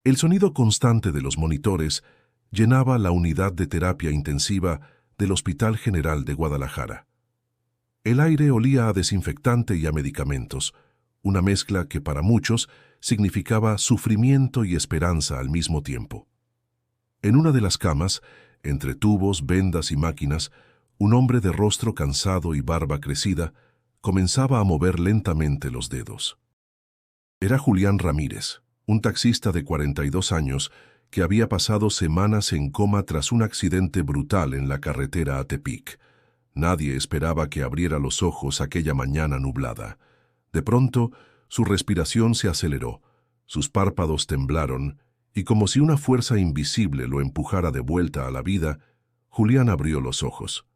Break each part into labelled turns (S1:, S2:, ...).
S1: El sonido constante de los monitores llenaba la unidad de terapia intensiva del Hospital General de Guadalajara. El aire olía a desinfectante y a medicamentos, una mezcla que para muchos significaba sufrimiento y esperanza al mismo tiempo. En una de las camas, entre tubos, vendas y máquinas, un hombre de rostro cansado y barba crecida comenzaba a mover lentamente los dedos. Era Julián Ramírez, un taxista de 42 años que había pasado semanas en coma tras un accidente brutal en la carretera a Tepic. Nadie esperaba que abriera los ojos aquella mañana nublada. De pronto, su respiración se aceleró, sus párpados temblaron, y como si una fuerza invisible lo empujara de vuelta a la vida, Julián abrió los ojos.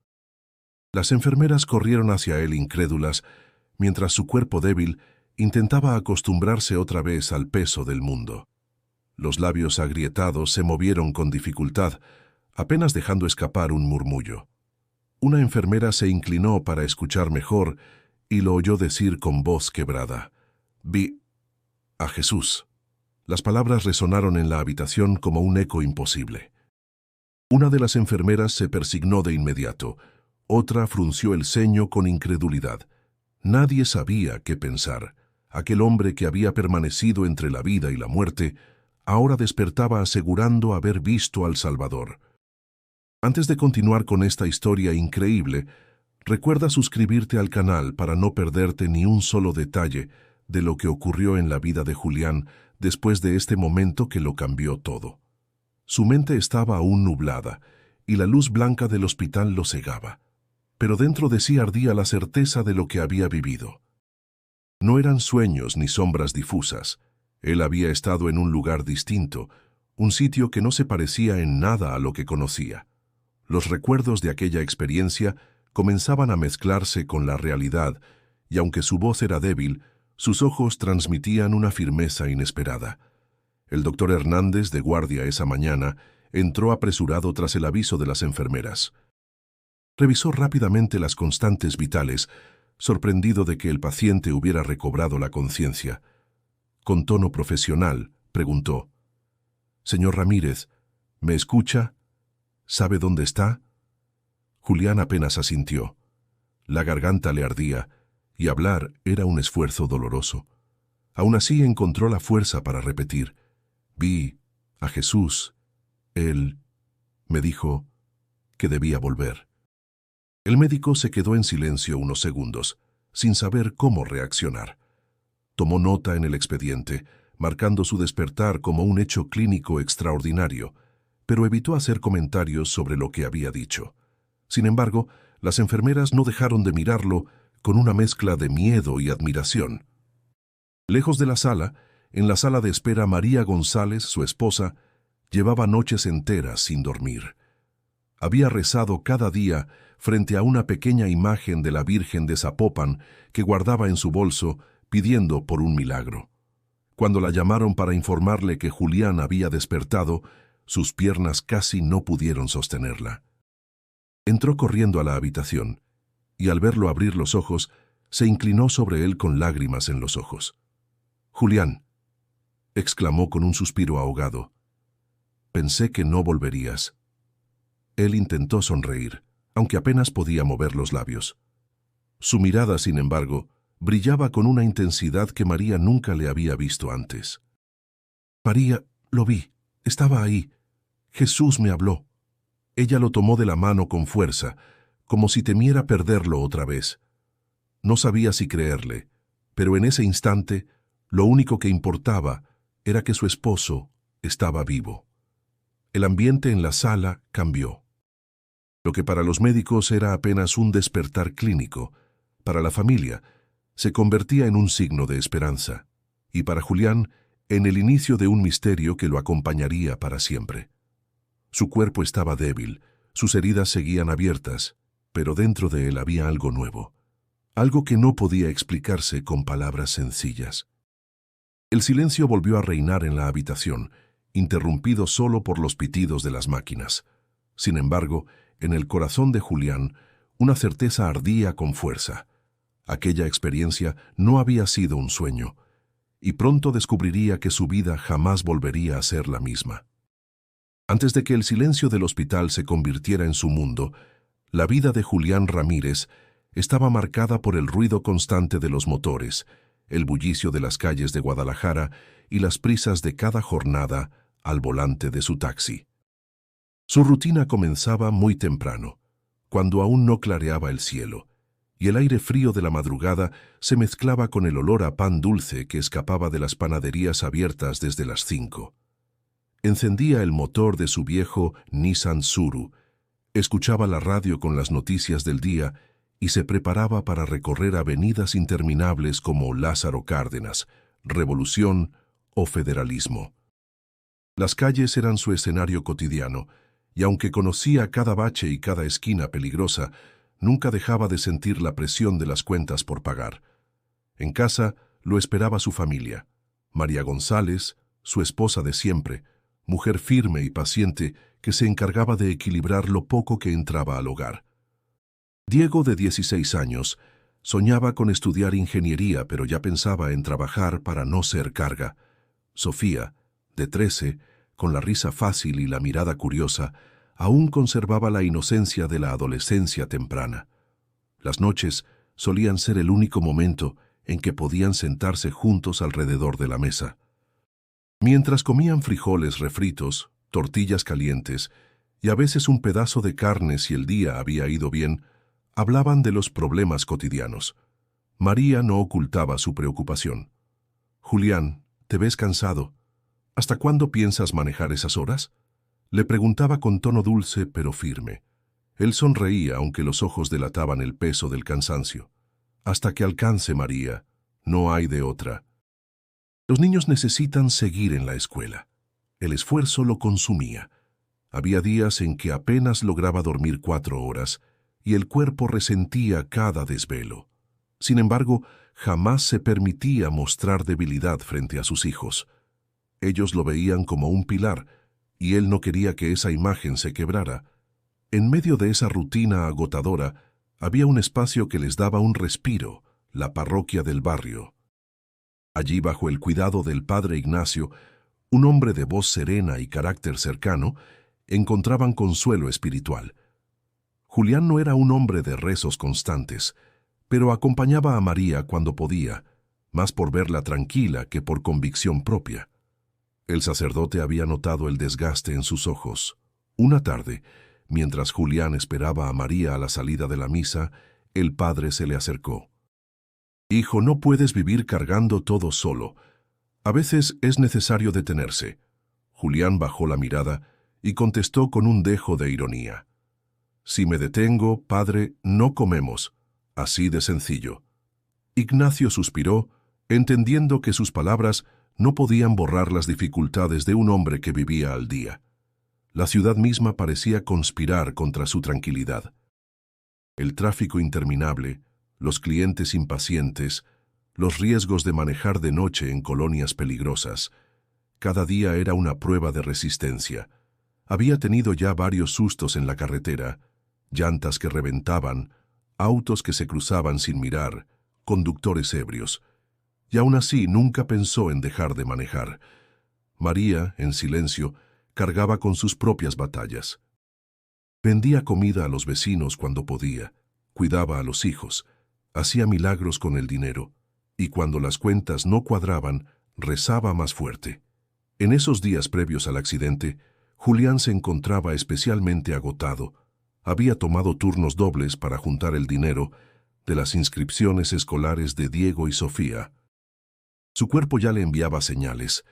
S1: Las enfermeras corrieron hacia él incrédulas, mientras su cuerpo débil intentaba acostumbrarse otra vez al peso del mundo. Los labios agrietados se movieron con dificultad, apenas dejando escapar un murmullo. Una enfermera se inclinó para escuchar mejor y lo oyó decir con voz quebrada: «Vi a Jesús». Las palabras resonaron en la habitación como un eco imposible. Una de las enfermeras se persignó de inmediato, otra frunció el ceño con incredulidad. Nadie sabía qué pensar. Aquel hombre que había permanecido entre la vida y la muerte, ahora despertaba asegurando haber visto al Salvador. Antes de continuar con esta historia increíble, recuerda suscribirte al canal para no perderte ni un solo detalle de lo que ocurrió en la vida de Julián después de este momento que lo cambió todo. Su mente estaba aún nublada y la luz blanca del hospital lo cegaba, pero dentro de sí ardía la certeza de lo que había vivido. No eran sueños ni sombras difusas. Él había estado en un lugar distinto, un sitio que no se parecía en nada a lo que conocía. Los recuerdos de aquella experiencia comenzaban a mezclarse con la realidad, y aunque su voz era débil, sus ojos transmitían una firmeza inesperada. El doctor Hernández, de guardia esa mañana, entró apresurado tras el aviso de las enfermeras. Revisó rápidamente las constantes vitales, sorprendido de que el paciente hubiera recobrado la conciencia. Con tono profesional, preguntó: «Señor Ramírez, ¿me escucha? ¿Sabe dónde está?» Julián apenas asintió. La garganta le ardía, y hablar era un esfuerzo doloroso. Aún así encontró la fuerza para repetir: «Vi a Jesús. Él me dijo que debía volver». El médico se quedó en silencio unos segundos, sin saber cómo reaccionar. Tomó nota en el expediente, marcando su despertar como un hecho clínico extraordinario, pero evitó hacer comentarios sobre lo que había dicho. Sin embargo, las enfermeras no dejaron de mirarlo con una mezcla de miedo y admiración. Lejos de la sala, en la sala de espera, María González, su esposa, llevaba noches enteras sin dormir. Había rezado cada día frente a una pequeña imagen de la Virgen de Zapopan que guardaba en su bolso, pidiendo por un milagro. Cuando la llamaron para informarle que Julián había despertado, sus piernas casi no pudieron sostenerla. Entró corriendo a la habitación, y al verlo abrir los ojos, se inclinó sobre él con lágrimas en los ojos. «Julián», exclamó con un suspiro ahogado, «pensé que no volverías». Él intentó sonreír, aunque apenas podía mover los labios. Su mirada, sin embargo, brillaba con una intensidad que María nunca le había visto antes. «María, lo vi, estaba ahí. Jesús me habló». Ella lo tomó de la mano con fuerza, como si temiera perderlo otra vez. No sabía si creerle, pero en ese instante, lo único que importaba era que su esposo estaba vivo. El ambiente en la sala cambió. Lo que para los médicos era apenas un despertar clínico, para la familia se convertía en un signo de esperanza, y para Julián, en el inicio de un misterio que lo acompañaría para siempre. Su cuerpo estaba débil, sus heridas seguían abiertas, pero dentro de él había algo nuevo, algo que no podía explicarse con palabras sencillas. El silencio volvió a reinar en la habitación, interrumpido solo por los pitidos de las máquinas. Sin embargo, en el corazón de Julián, una certeza ardía con fuerza. Aquella experiencia no había sido un sueño, y pronto descubriría que su vida jamás volvería a ser la misma. Antes de que el silencio del hospital se convirtiera en su mundo, la vida de Julián Ramírez estaba marcada por el ruido constante de los motores, el bullicio de las calles de Guadalajara y las prisas de cada jornada al volante de su taxi. Su rutina comenzaba muy temprano, cuando aún no clareaba el cielo, y el aire frío de la madrugada se mezclaba con el olor a pan dulce que escapaba de las panaderías abiertas desde las 5. Encendía el motor de su viejo Nissan Tsuru, escuchaba la radio con las noticias del día y se preparaba para recorrer avenidas interminables como Lázaro Cárdenas, Revolución o Federalismo. Las calles eran su escenario cotidiano, y aunque conocía cada bache y cada esquina peligrosa, nunca dejaba de sentir la presión de las cuentas por pagar. En casa lo esperaba su familia, María González, su esposa de siempre, mujer firme y paciente que se encargaba de equilibrar lo poco que entraba al hogar. Diego, de 16 años, soñaba con estudiar ingeniería, pero ya pensaba en trabajar para no ser carga. Sofía, de 13, con la risa fácil y la mirada curiosa, aún conservaba la inocencia de la adolescencia temprana. Las noches solían ser el único momento en que podían sentarse juntos alrededor de la mesa. Mientras comían frijoles refritos, tortillas calientes y a veces un pedazo de carne si el día había ido bien, hablaban de los problemas cotidianos. María no ocultaba su preocupación. «Julián, te ves cansado. ¿Hasta cuándo piensas manejar esas horas?», le preguntaba con tono dulce pero firme. Él sonreía aunque los ojos delataban el peso del cansancio. «Hasta que alcance, María. No hay de otra». Los niños necesitan seguir en la escuela. El esfuerzo lo consumía. Había días en que apenas lograba dormir 4 horas y el cuerpo resentía cada desvelo. Sin embargo, jamás se permitía mostrar debilidad frente a sus hijos. Ellos lo veían como un pilar, y él no quería que esa imagen se quebrara. En medio de esa rutina agotadora, había un espacio que les daba un respiro, la parroquia del barrio. Allí, bajo el cuidado del padre Ignacio, un hombre de voz serena y carácter cercano, encontraban consuelo espiritual. Julián no era un hombre de rezos constantes, pero acompañaba a María cuando podía, más por verla tranquila que por convicción propia. El sacerdote había notado el desgaste en sus ojos. Una tarde, mientras Julián esperaba a María a la salida de la misa, el padre se le acercó. «Hijo, no puedes vivir cargando todo solo. A veces es necesario detenerse». Julián bajó la mirada y contestó con un dejo de ironía. «Si me detengo, padre, no comemos». Así de sencillo. Ignacio suspiró, entendiendo que sus palabras no podían borrar las dificultades de un hombre que vivía al día. La ciudad misma parecía conspirar contra su tranquilidad. El tráfico interminable, los clientes impacientes, los riesgos de manejar de noche en colonias peligrosas. Cada día era una prueba de resistencia. Había tenido ya varios sustos en la carretera, llantas que reventaban, autos que se cruzaban sin mirar, conductores ebrios. Y aún así nunca pensó en dejar de manejar. María, en silencio, cargaba con sus propias batallas. Vendía comida a los vecinos cuando podía, cuidaba a los hijos, hacía milagros con el dinero, y cuando las cuentas no cuadraban, rezaba más fuerte. En esos días previos al accidente, Julián se encontraba especialmente agotado. Había tomado turnos dobles para juntar el dinero de las inscripciones escolares de Diego y Sofía. Su cuerpo ya le enviaba señales,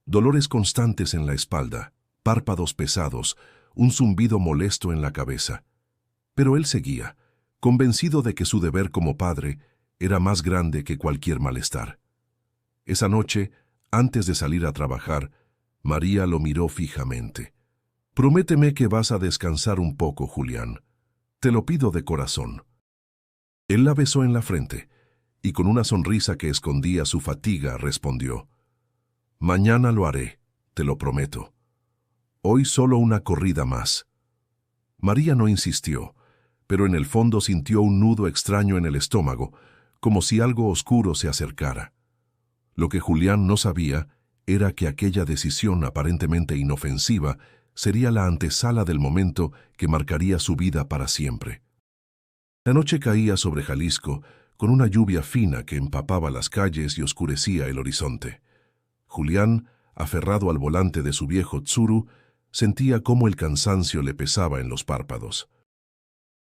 S1: dolores constantes en la espalda, párpados pesados, un zumbido molesto en la cabeza. Pero él seguía, convencido de que su deber como padre era más grande que cualquier malestar. Esa noche, antes de salir a trabajar, María lo miró fijamente. «Prométeme que vas a descansar un poco, Julián. Te lo pido de corazón». Él la besó en la frente, y con una sonrisa que escondía su fatiga respondió: «Mañana lo haré, te lo prometo. Hoy solo una corrida más». María no insistió, pero en el fondo sintió un nudo extraño en el estómago, como si algo oscuro se acercara. Lo que Julián no sabía era que aquella decisión aparentemente inofensiva sería la antesala del momento que marcaría su vida para siempre. La noche caía sobre Jalisco con una lluvia fina que empapaba las calles y oscurecía el horizonte. Julián, aferrado al volante de su viejo Tsuru, sentía cómo el cansancio le pesaba en los párpados.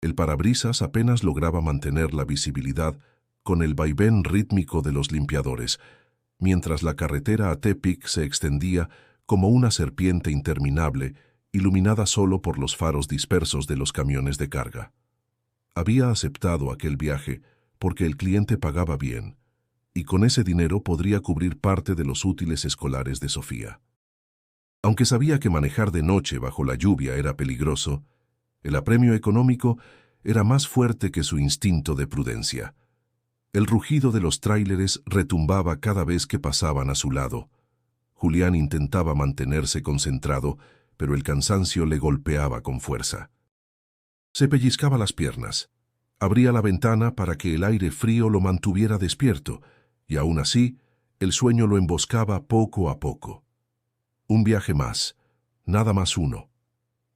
S1: El parabrisas apenas lograba mantener la visibilidad con el vaivén rítmico de los limpiadores, mientras la carretera a Tepic se extendía como una serpiente interminable, iluminada solo por los faros dispersos de los camiones de carga. Había aceptado aquel viaje porque el cliente pagaba bien, y con ese dinero podría cubrir parte de los útiles escolares de Sofía. Aunque sabía que manejar de noche bajo la lluvia era peligroso, el apremio económico era más fuerte que su instinto de prudencia. El rugido de los tráileres retumbaba cada vez que pasaban a su lado. Julián intentaba mantenerse concentrado, pero el cansancio le golpeaba con fuerza. Se pellizcaba las piernas. Abría la ventana para que el aire frío lo mantuviera despierto, y aún así, el sueño lo emboscaba poco a poco. Un viaje más, nada más uno,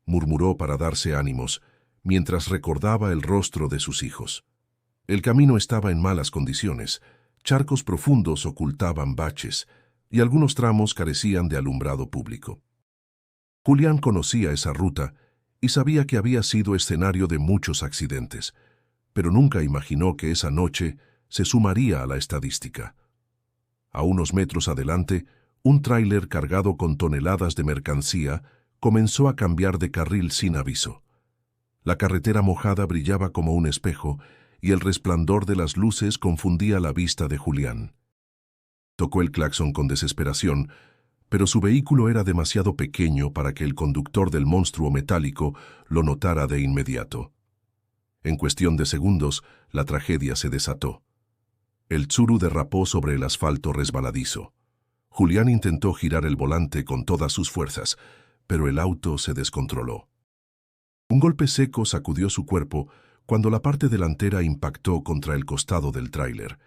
S1: murmuró para darse ánimos, mientras recordaba el rostro de sus hijos. El camino estaba en malas condiciones, charcos profundos ocultaban baches, y algunos tramos carecían de alumbrado público. Julián conocía esa ruta y sabía que había sido escenario de muchos accidentes, pero nunca imaginó que esa noche se sumaría a la estadística. A unos metros adelante, un tráiler cargado con toneladas de mercancía comenzó a cambiar de carril sin aviso. La carretera mojada brillaba como un espejo y el resplandor de las luces confundía la vista de Julián. Tocó el claxon con desesperación, pero su vehículo era demasiado pequeño para que el conductor del monstruo metálico lo notara de inmediato. En cuestión de segundos, la tragedia se desató. El Tsuru derrapó sobre el asfalto resbaladizo. Julián intentó girar el volante con todas sus fuerzas, pero el auto se descontroló. Un golpe seco sacudió su cuerpo cuando la parte delantera impactó contra el costado del tráiler.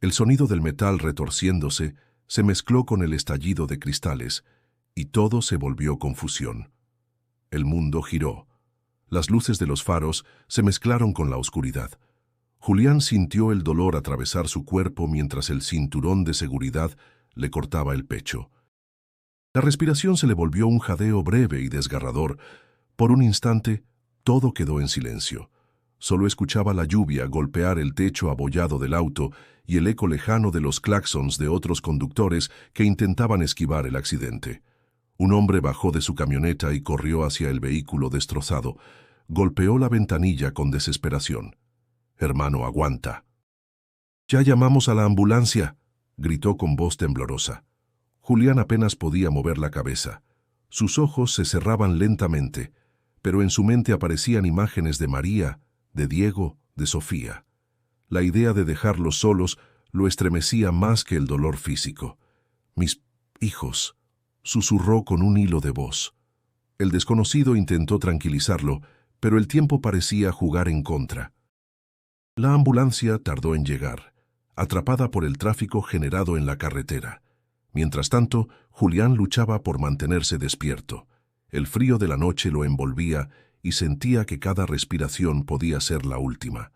S1: El sonido del metal retorciéndose se mezcló con el estallido de cristales, y todo se volvió confusión. El mundo giró. Las luces de los faros se mezclaron con la oscuridad. Julián sintió el dolor atravesar su cuerpo mientras el cinturón de seguridad le cortaba el pecho. La respiración se le volvió un jadeo breve y desgarrador. Por un instante, todo quedó en silencio. Solo escuchaba la lluvia golpear el techo abollado del auto y el eco lejano de los claxons de otros conductores que intentaban esquivar el accidente. Un hombre bajó de su camioneta y corrió hacia el vehículo destrozado. Golpeó la ventanilla con desesperación. «Hermano, aguanta». «Ya llamamos a la ambulancia», gritó con voz temblorosa. Julián apenas podía mover la cabeza. Sus ojos se cerraban lentamente, pero en su mente aparecían imágenes de María, de Diego, de Sofía. La idea de dejarlos solos lo estremecía más que el dolor físico. «Mis hijos», susurró con un hilo de voz. El desconocido intentó tranquilizarlo, pero el tiempo parecía jugar en contra. La ambulancia tardó en llegar, atrapada por el tráfico generado en la carretera. Mientras tanto, Julián luchaba por mantenerse despierto. El frío de la noche lo envolvía y sentía que cada respiración podía ser la última.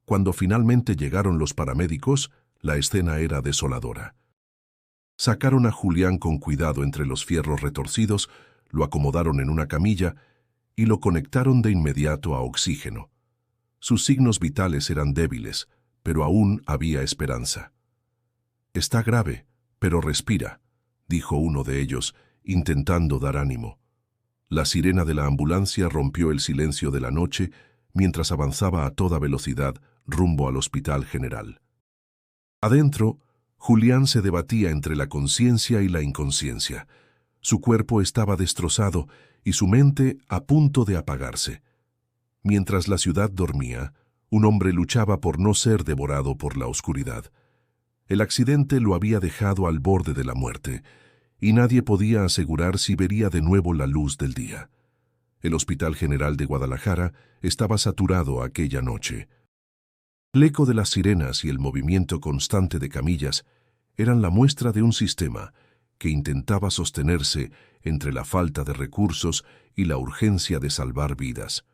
S1: Cuando finalmente llegaron los paramédicos, la escena era desoladora. Sacaron a Julián con cuidado entre los fierros retorcidos, lo acomodaron en una camilla y lo conectaron de inmediato a oxígeno. Sus signos vitales eran débiles, pero aún había esperanza. «Está grave, pero respira», dijo uno de ellos, intentando dar ánimo. La sirena de la ambulancia rompió el silencio de la noche mientras avanzaba a toda velocidad rumbo al Hospital General. Adentro, Julián se debatía entre la conciencia y la inconsciencia. Su cuerpo estaba destrozado y su mente a punto de apagarse. Mientras la ciudad dormía, un hombre luchaba por no ser devorado por la oscuridad. El accidente lo había dejado al borde de la muerte, y nadie podía asegurar si vería de nuevo la luz del día. El Hospital General de Guadalajara estaba saturado aquella noche. El eco de las sirenas y el movimiento constante de camillas Eran la muestra de un sistema que intentaba sostenerse entre la falta de recursos y la urgencia de salvar vidas.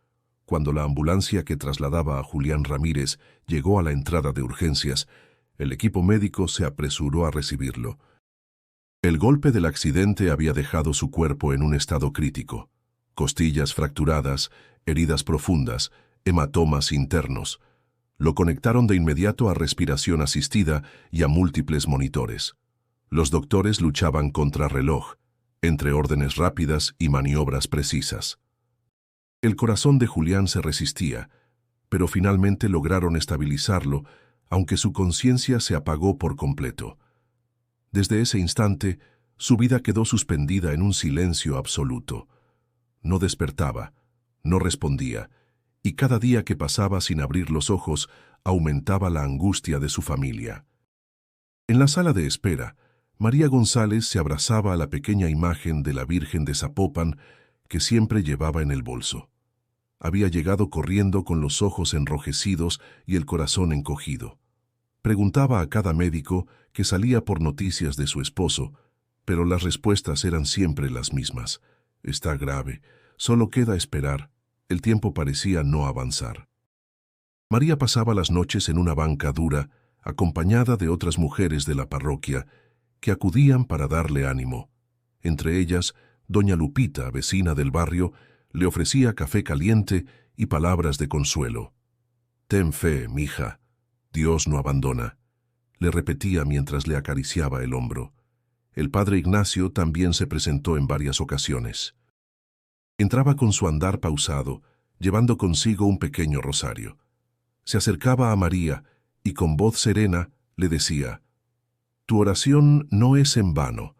S1: Cuando la ambulancia que trasladaba a Julián Ramírez llegó a la entrada de urgencias, el equipo médico se apresuró a recibirlo. El golpe del accidente había dejado su cuerpo en un estado crítico. Costillas fracturadas, heridas profundas, hematomas internos. Lo conectaron de inmediato a respiración asistida y a múltiples monitores. Los doctores luchaban contra reloj, entre órdenes rápidas y maniobras precisas. El corazón de Julián se resistía, pero finalmente lograron estabilizarlo, aunque su conciencia se apagó por completo. Desde ese instante, su vida quedó suspendida en un silencio absoluto. No despertaba, no respondía, y cada día que pasaba sin abrir los ojos aumentaba la angustia de su familia. En la sala de espera, María González se abrazaba a la pequeña imagen de la Virgen de Zapopan que siempre llevaba en el bolso. Había llegado corriendo con los ojos enrojecidos y el corazón encogido. Preguntaba a cada médico que salía por noticias de su esposo, pero las respuestas eran siempre las mismas. Está grave, solo queda esperar. El tiempo parecía no avanzar. María pasaba las noches en una banca dura, acompañada de otras mujeres de la parroquia, que acudían para darle ánimo. Entre ellas, doña Lupita, vecina del barrio, le ofrecía café caliente y palabras de consuelo. «Ten fe, mija, Dios no abandona», le repetía mientras le acariciaba el hombro. El padre Ignacio también se presentó en varias ocasiones. Entraba con su andar pausado, llevando consigo un pequeño rosario. Se acercaba a María y con voz serena le decía: «Tu oración no es en vano.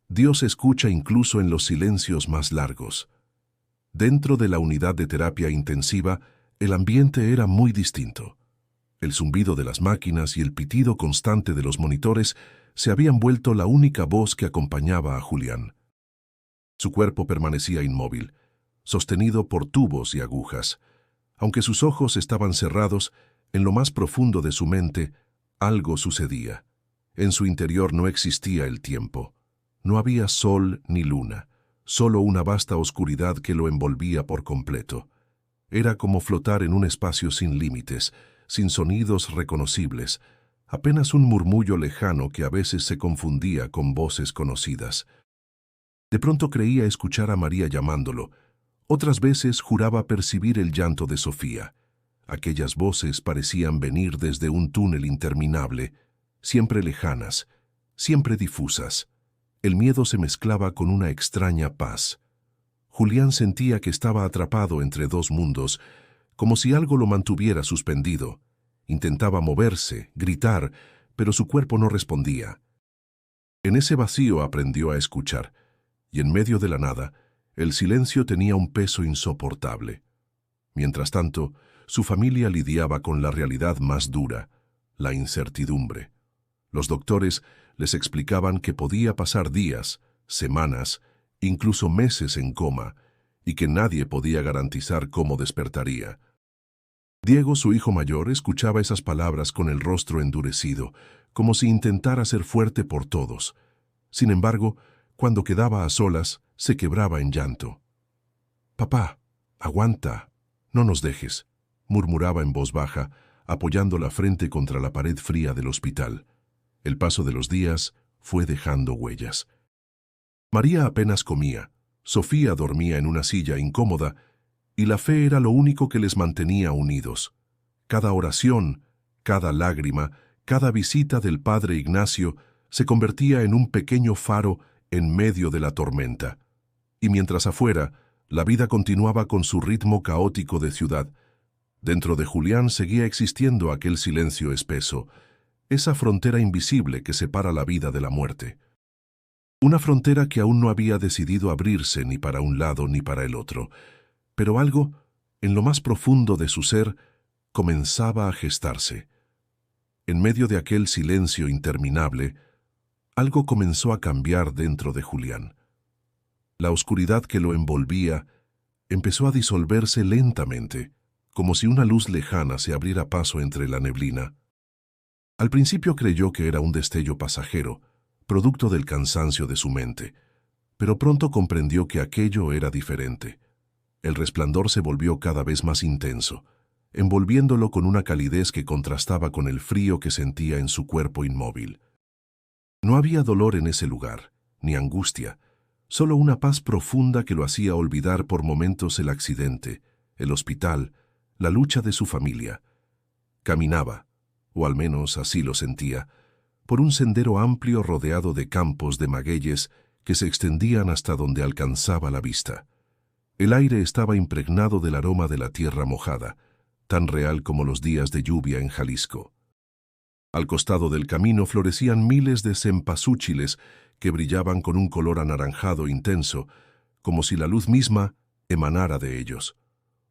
S1: Dios escucha incluso en los silencios más largos». Dentro de la unidad de terapia intensiva, el ambiente era muy distinto. El zumbido de las máquinas y el pitido constante de los monitores se habían vuelto la única voz que acompañaba a Julián. Su cuerpo permanecía inmóvil, sostenido por tubos y agujas. Aunque sus ojos estaban cerrados, en lo más profundo de su mente, algo sucedía. En su interior no existía el tiempo. No había sol ni luna, solo una vasta oscuridad que lo envolvía por completo. Era como flotar en un espacio sin límites, sin sonidos reconocibles, apenas un murmullo lejano que a veces se confundía con voces conocidas. De pronto creía escuchar a María llamándolo. Otras veces juraba percibir el llanto de Sofía. Aquellas voces parecían venir desde un túnel interminable, siempre lejanas, siempre difusas. El miedo se mezclaba con una extraña paz. Julián sentía que estaba atrapado entre dos mundos, como si algo lo mantuviera suspendido. Intentaba moverse, gritar, pero su cuerpo no respondía. En ese vacío aprendió a escuchar, y en medio de la nada, el silencio tenía un peso insoportable. Mientras tanto, su familia lidiaba con la realidad más dura, la incertidumbre. Los doctores les explicaban que podía pasar días, semanas, incluso meses en coma, y que nadie podía garantizar cómo despertaría. Diego, su hijo mayor, escuchaba esas palabras con el rostro endurecido, como si intentara ser fuerte por todos. Sin embargo, cuando quedaba a solas, se quebraba en llanto. «Papá, aguanta, no nos dejes», murmuraba en voz baja, apoyando la frente contra la pared fría del hospital. El paso de los días fue dejando huellas. María apenas comía, Sofía dormía en una silla incómoda, y la fe era lo único que les mantenía unidos. Cada oración, cada lágrima, cada visita del padre Ignacio se convertía en un pequeño faro en medio de la tormenta. Y mientras afuera, la vida continuaba con su ritmo caótico de ciudad, dentro de Julián seguía existiendo aquel silencio espeso, esa frontera invisible que separa la vida de la muerte. Una frontera que aún no había decidido abrirse ni para un lado ni para el otro, pero algo, en lo más profundo de su ser, comenzaba a gestarse. En medio de aquel silencio interminable, algo comenzó a cambiar dentro de Julián. La oscuridad que lo envolvía empezó a disolverse lentamente, como si una luz lejana se abriera paso entre la neblina. Al principio creyó que era un destello pasajero, producto del cansancio de su mente, pero pronto comprendió que aquello era diferente. El resplandor se volvió cada vez más intenso, envolviéndolo con una calidez que contrastaba con el frío que sentía en su cuerpo inmóvil. No había dolor en ese lugar, ni angustia, solo una paz profunda que lo hacía olvidar por momentos el accidente, el hospital, la lucha de su familia. Caminaba, o al menos así lo sentía, por un sendero amplio rodeado de campos de magueyes que se extendían hasta donde alcanzaba la vista. El aire estaba impregnado del aroma de la tierra mojada, tan real como los días de lluvia en Jalisco. Al costado del camino florecían miles de cempasúchiles que brillaban con un color anaranjado intenso, como si la luz misma emanara de ellos.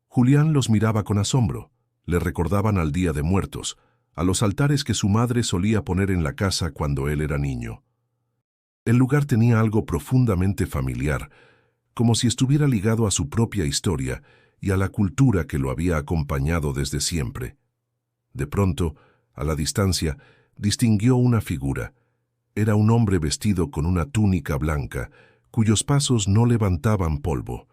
S1: Julián los miraba con asombro. Le recordaban al Día de Muertos, a los altares que su madre solía poner en la casa cuando él era niño. El lugar tenía algo profundamente familiar, como si estuviera ligado a su propia historia y a la cultura que lo había acompañado desde siempre. De pronto, a la distancia, distinguió una figura. Era un hombre vestido con una túnica blanca, cuyos pasos no levantaban polvo.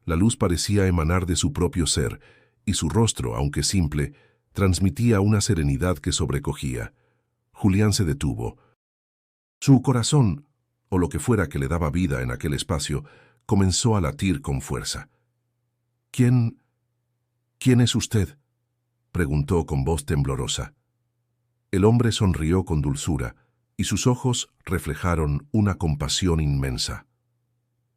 S1: La luz parecía emanar de su propio ser, y su rostro, aunque simple, transmitía una serenidad que sobrecogía. Julián se detuvo. Su corazón, o lo que fuera que le daba vida en aquel espacio, comenzó a latir con fuerza. ¿Quién es usted?», preguntó con voz temblorosa. El hombre sonrió con dulzura, y sus ojos reflejaron una compasión inmensa.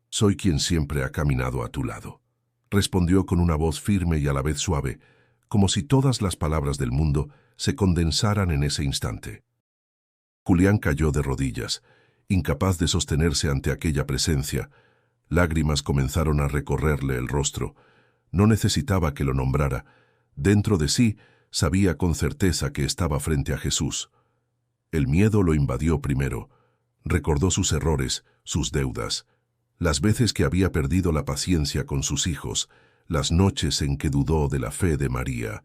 S1: «Soy quien siempre ha caminado a tu lado», respondió con una voz firme y a la vez suave, como si todas las palabras del mundo se condensaran en ese instante. Julián cayó de rodillas, incapaz de sostenerse ante aquella presencia. Lágrimas comenzaron a recorrerle el rostro. No necesitaba que lo nombrara. Dentro de sí sabía con certeza que estaba frente a Jesús. El miedo lo invadió primero. Recordó sus errores, sus deudas, las veces que había perdido la paciencia con sus hijos, las noches en que dudó de la fe de María.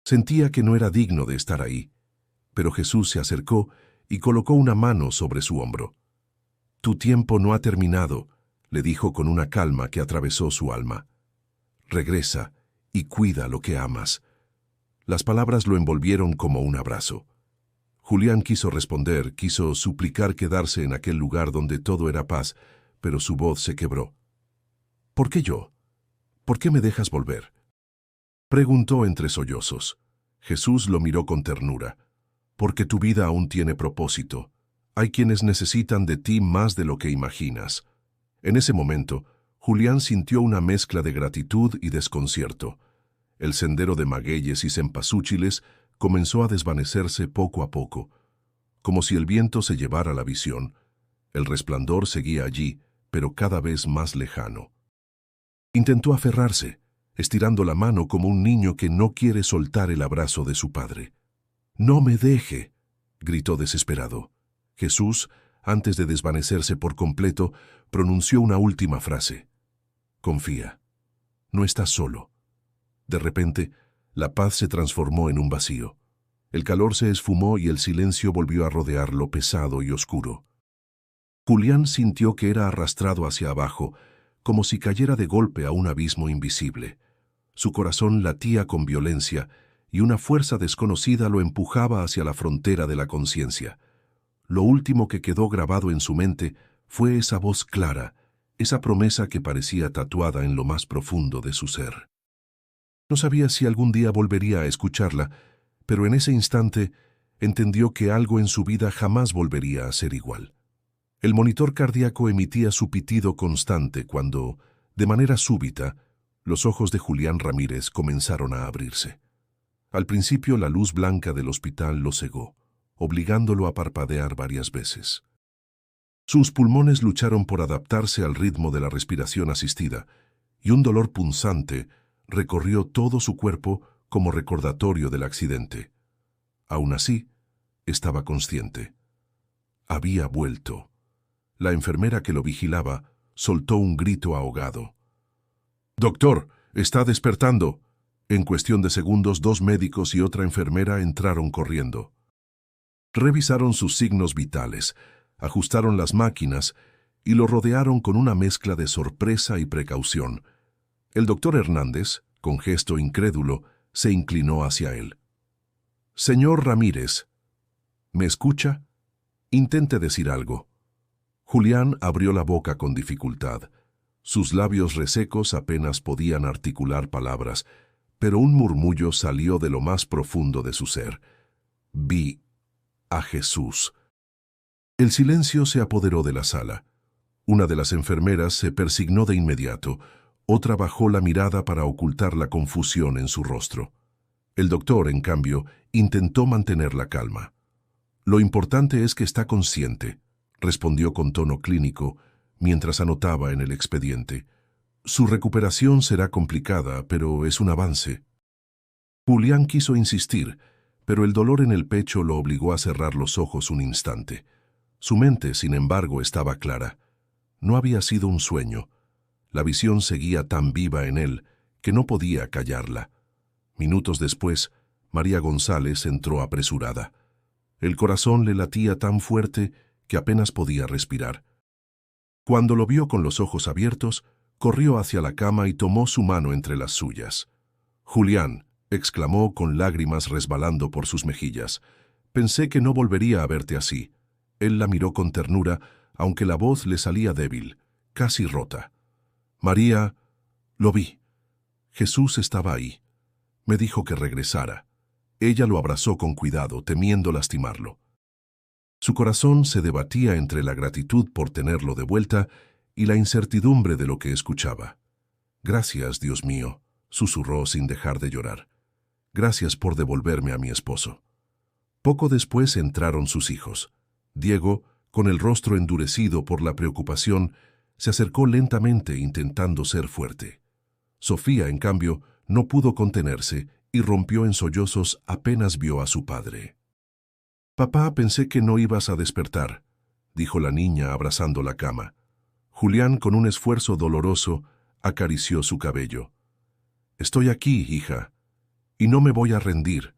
S1: Sentía que no era digno de estar ahí, pero Jesús se acercó y colocó una mano sobre su hombro. «Tu tiempo no ha terminado», le dijo con una calma que atravesó su alma. «Regresa y cuida lo que amas». Las palabras lo envolvieron como un abrazo. Julián quiso responder, quiso suplicar quedarse en aquel lugar donde todo era paz, pero su voz se quebró. «¿Por qué yo? ¿Por qué me dejas volver?», preguntó entre sollozos. Jesús lo miró con ternura. «Porque tu vida aún tiene propósito. Hay quienes necesitan de ti más de lo que imaginas». En ese momento, Julián sintió una mezcla de gratitud y desconcierto. El sendero de magueyes y cempasúchiles comenzó a desvanecerse poco a poco, como si el viento se llevara la visión. El resplandor seguía allí, pero cada vez más lejano. Intentó aferrarse, estirando la mano como un niño que no quiere soltar el abrazo de su padre. «No me deje», gritó desesperado. Jesús, antes de desvanecerse por completo, pronunció una última frase. «Confía. No estás solo». De repente, la paz se transformó en un vacío. El calor se esfumó y el silencio volvió a rodearlo pesado y oscuro. Julián sintió que era arrastrado hacia abajo, como si cayera de golpe a un abismo invisible. Su corazón latía con violencia y una fuerza desconocida lo empujaba hacia la frontera de la conciencia. Lo último que quedó grabado en su mente fue esa voz clara, esa promesa que parecía tatuada en lo más profundo de su ser. No sabía si algún día volvería a escucharla, pero en ese instante entendió que algo en su vida jamás volvería a ser igual. El monitor cardíaco emitía su pitido constante cuando, de manera súbita, los ojos de Julián Ramírez comenzaron a abrirse. Al principio la luz blanca del hospital lo cegó, obligándolo a parpadear varias veces. Sus pulmones lucharon por adaptarse al ritmo de la respiración asistida, y un dolor punzante recorrió todo su cuerpo como recordatorio del accidente. Aún así, estaba consciente. Había vuelto. La enfermera que lo vigilaba soltó un grito ahogado. «¡Doctor! ¡Está despertando!». En cuestión de segundos, 2 médicos y otra enfermera entraron corriendo. Revisaron sus signos vitales, ajustaron las máquinas y lo rodearon con una mezcla de sorpresa y precaución. El doctor Hernández, con gesto incrédulo, se inclinó hacia él. «Señor Ramírez, ¿me escucha? Intente decir algo». Julián abrió la boca con dificultad. Sus labios resecos apenas podían articular palabras, pero un murmullo salió de lo más profundo de su ser. «Vi a Jesús». El silencio se apoderó de la sala. Una de las enfermeras se persignó de inmediato, otra bajó la mirada para ocultar la confusión en su rostro. El doctor, en cambio, intentó mantener la calma. «Lo importante es que está consciente», respondió con tono clínico, mientras anotaba en el expediente. «Su recuperación será complicada, pero es un avance». Julián quiso insistir, pero el dolor en el pecho lo obligó a cerrar los ojos un instante. Su mente, sin embargo, estaba clara. No había sido un sueño. La visión seguía tan viva en él que no podía callarla. Minutos después, María González entró apresurada. El corazón le latía tan fuerte que apenas podía respirar. Cuando lo vio con los ojos abiertos, corrió hacia la cama y tomó su mano entre las suyas. «Julián», exclamó con lágrimas resbalando por sus mejillas, «pensé que no volvería a verte así». Él la miró con ternura, aunque la voz le salía débil, casi rota. «María, lo vi. Jesús estaba ahí. Me dijo que regresara». Ella lo abrazó con cuidado, temiendo lastimarlo. Su corazón se debatía entre la gratitud por tenerlo de vuelta y la incertidumbre de lo que escuchaba. «Gracias, Dios mío», susurró sin dejar de llorar. «Gracias por devolverme a mi esposo». Poco después entraron sus hijos. Diego, con el rostro endurecido por la preocupación, se acercó lentamente intentando ser fuerte. Sofía, en cambio, no pudo contenerse y rompió en sollozos apenas vio a su padre. «Papá, pensé que no ibas a despertar», dijo la niña abrazando la cama. Julián, con un esfuerzo doloroso, acarició su cabello. «Estoy aquí, hija, y no me voy a rendir».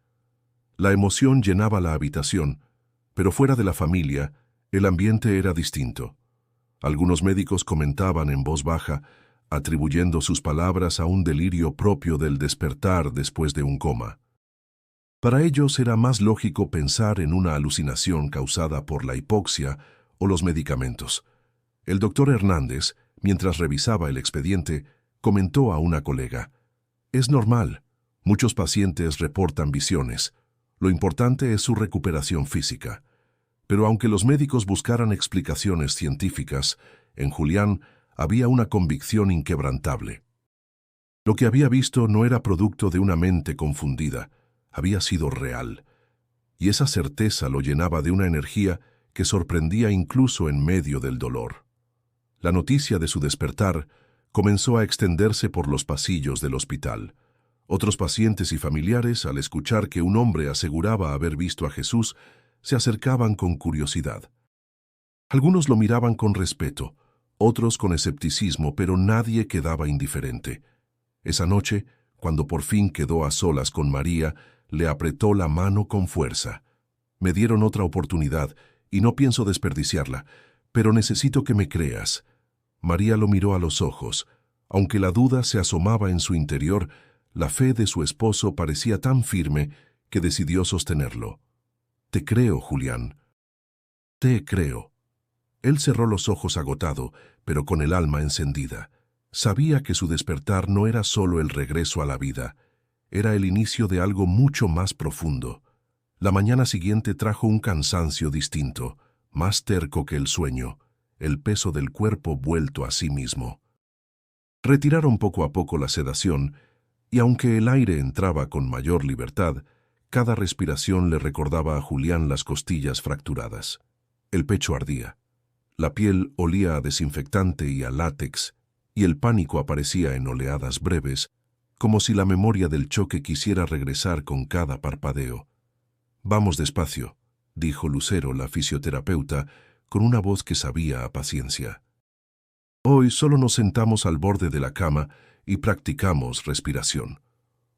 S1: La emoción llenaba la habitación, pero fuera de la familia, el ambiente era distinto. Algunos médicos comentaban en voz baja, atribuyendo sus palabras a un delirio propio del despertar después de un coma. Para ellos era más lógico pensar en una alucinación causada por la hipoxia o los medicamentos. El doctor Hernández, mientras revisaba el expediente, comentó a una colega: «Es normal, muchos pacientes reportan visiones. Lo importante es su recuperación física». Pero aunque los médicos buscaran explicaciones científicas, en Julián había una convicción inquebrantable. Lo que había visto no era producto de una mente confundida, había sido real. Y esa certeza lo llenaba de una energía que sorprendía incluso en medio del dolor. La noticia de su despertar comenzó a extenderse por los pasillos del hospital. Otros pacientes y familiares, al escuchar que un hombre aseguraba haber visto a Jesús, se acercaban con curiosidad. Algunos lo miraban con respeto, otros con escepticismo, pero nadie quedaba indiferente. Esa noche, cuando por fin quedó a solas con María, le apretó la mano con fuerza. «Me dieron otra oportunidad y no pienso desperdiciarla, pero necesito que me creas». María lo miró a los ojos. Aunque la duda se asomaba en su interior, la fe de su esposo parecía tan firme que decidió sostenerlo. «Te creo, Julián. Te creo». Él cerró los ojos agotado, pero con el alma encendida. Sabía que su despertar no era solo el regreso a la vida, era el inicio de algo mucho más profundo. La mañana siguiente trajo un cansancio distinto, más terco que el sueño, el peso del cuerpo vuelto a sí mismo. Retiraron poco a poco la sedación, y aunque el aire entraba con mayor libertad, cada respiración le recordaba a Julián las costillas fracturadas. El pecho ardía. La piel olía a desinfectante y a látex, y el pánico aparecía en oleadas breves, como si la memoria del choque quisiera regresar con cada parpadeo. «Vamos despacio», dijo Lucero, la fisioterapeuta, con una voz que sabía a paciencia. «Hoy solo nos sentamos al borde de la cama y practicamos respiración».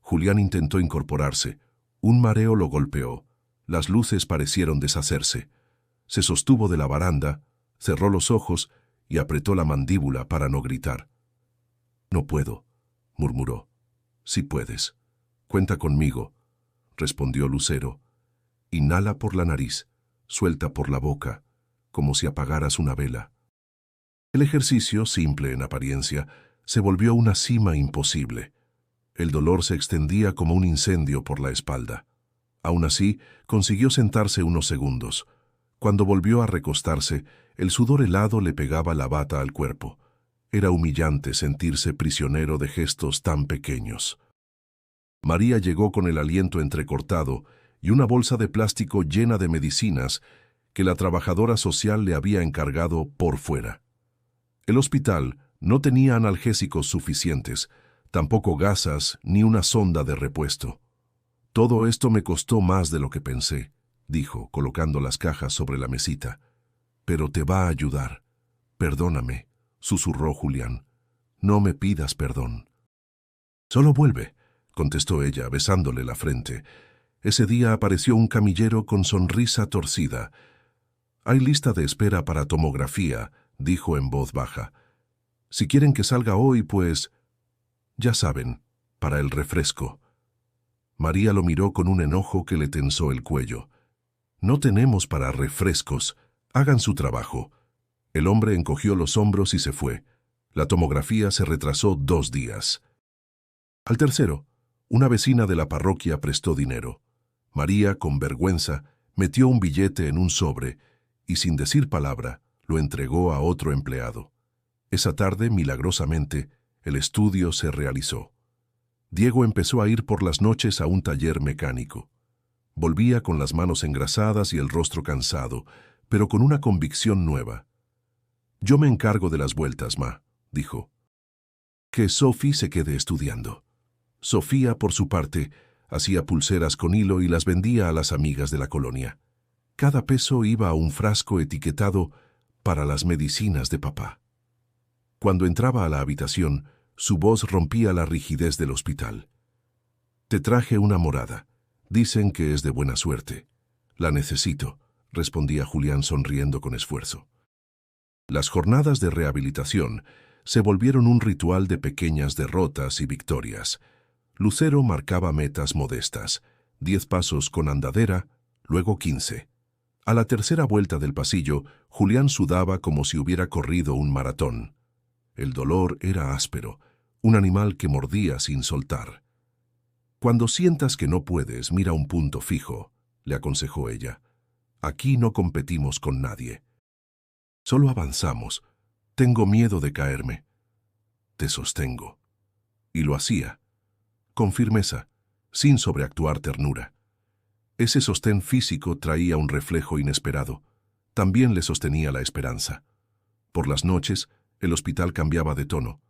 S1: Julián intentó incorporarse. Un mareo lo golpeó. Las luces parecieron deshacerse. Se sostuvo de la baranda, cerró los ojos y apretó la mandíbula para no gritar. «No puedo», murmuró. «Sí puedes. Cuenta conmigo», respondió Lucero. «Inhala por la nariz, suelta por la boca, como si apagaras una vela». El ejercicio, simple en apariencia, se volvió una cima imposible. El dolor se extendía como un incendio por la espalda. Aún así, consiguió sentarse unos segundos. Cuando volvió a recostarse, el sudor helado le pegaba la bata al cuerpo. Era humillante sentirse prisionero de gestos tan pequeños. María llegó con el aliento entrecortado y una bolsa de plástico llena de medicinas que la trabajadora social le había encargado por fuera. El hospital no tenía analgésicos suficientes, tampoco gasas ni una sonda de repuesto. «Todo esto me costó más de lo que pensé», dijo, colocando las cajas sobre la mesita. «Pero te va a ayudar. Perdóname», susurró Julián. «No me pidas perdón». «Solo vuelve», contestó ella, besándole la frente. Ese día apareció un camillero con sonrisa torcida. «Hay lista de espera para tomografía», dijo en voz baja. «Si quieren que salga hoy, pues, ya saben, para el refresco». María lo miró con un enojo que le tensó el cuello. «No tenemos para refrescos. Hagan su trabajo». El hombre encogió los hombros y se fue. La tomografía se retrasó 2 días. Al tercero, una vecina de la parroquia prestó dinero. María, con vergüenza, metió un billete en un sobre y, sin decir palabra, lo entregó a otro empleado. Esa tarde, milagrosamente, el estudio se realizó. Diego empezó a ir por las noches a un taller mecánico. Volvía con las manos engrasadas y el rostro cansado, pero con una convicción nueva. «Yo me encargo de las vueltas, ma», dijo. «Que Sophie se quede estudiando». Sofía, por su parte, hacía pulseras con hilo y las vendía a las amigas de la colonia. Cada peso iba a un frasco etiquetado «para las medicinas de papá». Cuando entraba a la habitación, su voz rompía la rigidez del hospital. «Te traje una morada. Dicen que es de buena suerte». «La necesito», respondía Julián sonriendo con esfuerzo. Las jornadas de rehabilitación se volvieron un ritual de pequeñas derrotas y victorias. Lucero marcaba metas modestas, 10 pasos con andadera, luego 15. A la tercera vuelta del pasillo, Julián sudaba como si hubiera corrido un maratón. El dolor era áspero, un animal que mordía sin soltar. «Cuando sientas que no puedes, mira un punto fijo», le aconsejó ella. «Aquí no competimos con nadie. Solo avanzamos. Tengo miedo de caerme. Te sostengo». Y lo hacía, con firmeza, sin sobreactuar ternura. Ese sostén físico traía un reflejo inesperado. También le sostenía la esperanza. Por las noches, el hospital cambiaba de tono.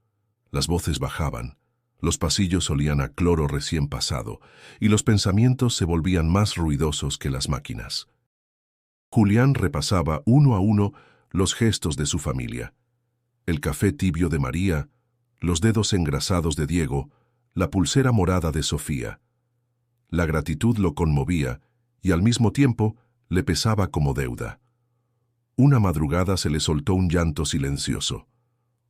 S1: Las voces bajaban, los pasillos olían a cloro recién pasado, y los pensamientos se volvían más ruidosos que las máquinas. Julián repasaba uno a uno los gestos de su familia. El café tibio de María, los dedos engrasados de Diego, la pulsera morada de Sofía. La gratitud lo conmovía y al mismo tiempo le pesaba como deuda. Una madrugada se le soltó un llanto silencioso.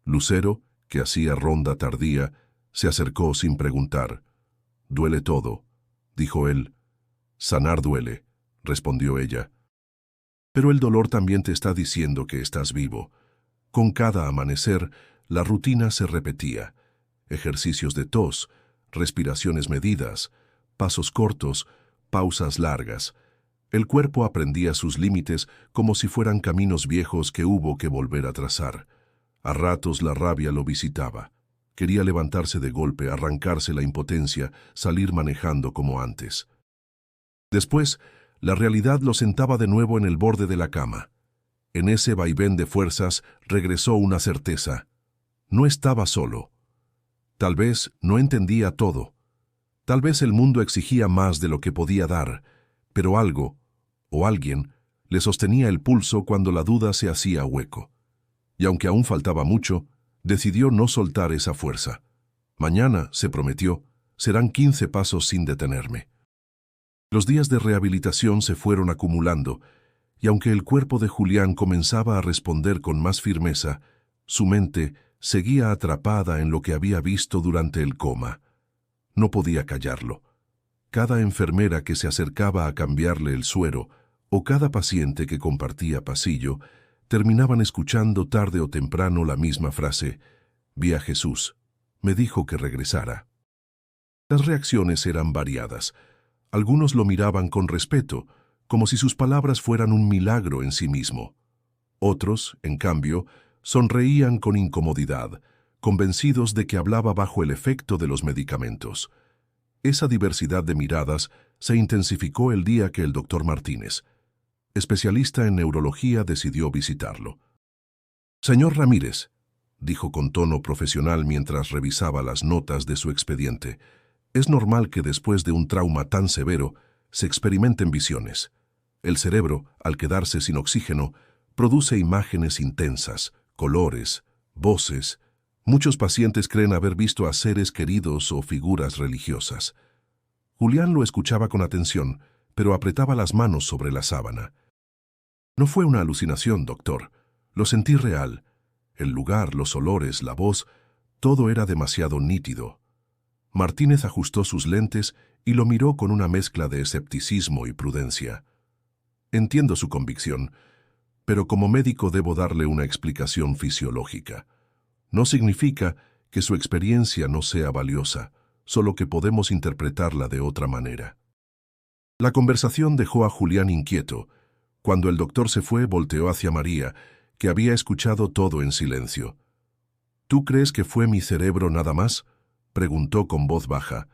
S1: Lucero, que hacía ronda tardía, se acercó sin preguntar. «Duele todo», dijo él. «Sanar duele», respondió ella. «Pero el dolor también te está diciendo que estás vivo». Con cada amanecer, la rutina se repetía. Ejercicios de tos, respiraciones medidas, pasos cortos, pausas largas. El cuerpo aprendía sus límites como si fueran caminos viejos que hubo que volver a trazar. A ratos la rabia lo visitaba. Quería levantarse de golpe, arrancarse la impotencia, salir manejando como antes. Después, la realidad lo sentaba de nuevo en el borde de la cama. En ese vaivén de fuerzas regresó una certeza. No estaba solo. Tal vez no entendía todo. Tal vez el mundo exigía más de lo que podía dar, pero algo, o alguien, le sostenía el pulso cuando la duda se hacía hueco. Y aunque aún faltaba mucho, decidió no soltar esa fuerza. Mañana, se prometió, serán 15 pasos sin detenerme. Los días de rehabilitación se fueron acumulando, y aunque el cuerpo de Julián comenzaba a responder con más firmeza, su mente seguía atrapada en lo que había visto durante el coma. No podía callarlo. Cada enfermera que se acercaba a cambiarle el suero, o cada paciente que compartía pasillo, terminaban escuchando tarde o temprano la misma frase: «Vi a Jesús, me dijo que regresara». Las reacciones eran variadas. Algunos lo miraban con respeto, como si sus palabras fueran un milagro en sí mismo. Otros, en cambio, sonreían con incomodidad, convencidos de que hablaba bajo el efecto de los medicamentos. Esa diversidad de miradas se intensificó el día que el doctor Martínez, especialista en neurología, decidió visitarlo. «Señor Ramírez», dijo con tono profesional mientras revisaba las notas de su expediente, «es normal que después de un trauma tan severo se experimenten visiones. El cerebro, al quedarse sin oxígeno, produce imágenes intensas, colores, voces. Muchos pacientes creen haber visto a seres queridos o figuras religiosas». Julián lo escuchaba con atención, pero apretaba las manos sobre la sábana. «No fue una alucinación, doctor. Lo sentí real. El lugar, los olores, la voz, todo era demasiado nítido». Martínez ajustó sus lentes y lo miró con una mezcla de escepticismo y prudencia. «Entiendo su convicción, pero como médico debo darle una explicación fisiológica. No significa que su experiencia no sea valiosa, solo que podemos interpretarla de otra manera». La conversación dejó a Julián inquieto. Cuando el doctor se fue, volteó hacia María, que había escuchado todo en silencio. «¿Tú crees que fue mi cerebro nada más?», preguntó con voz baja.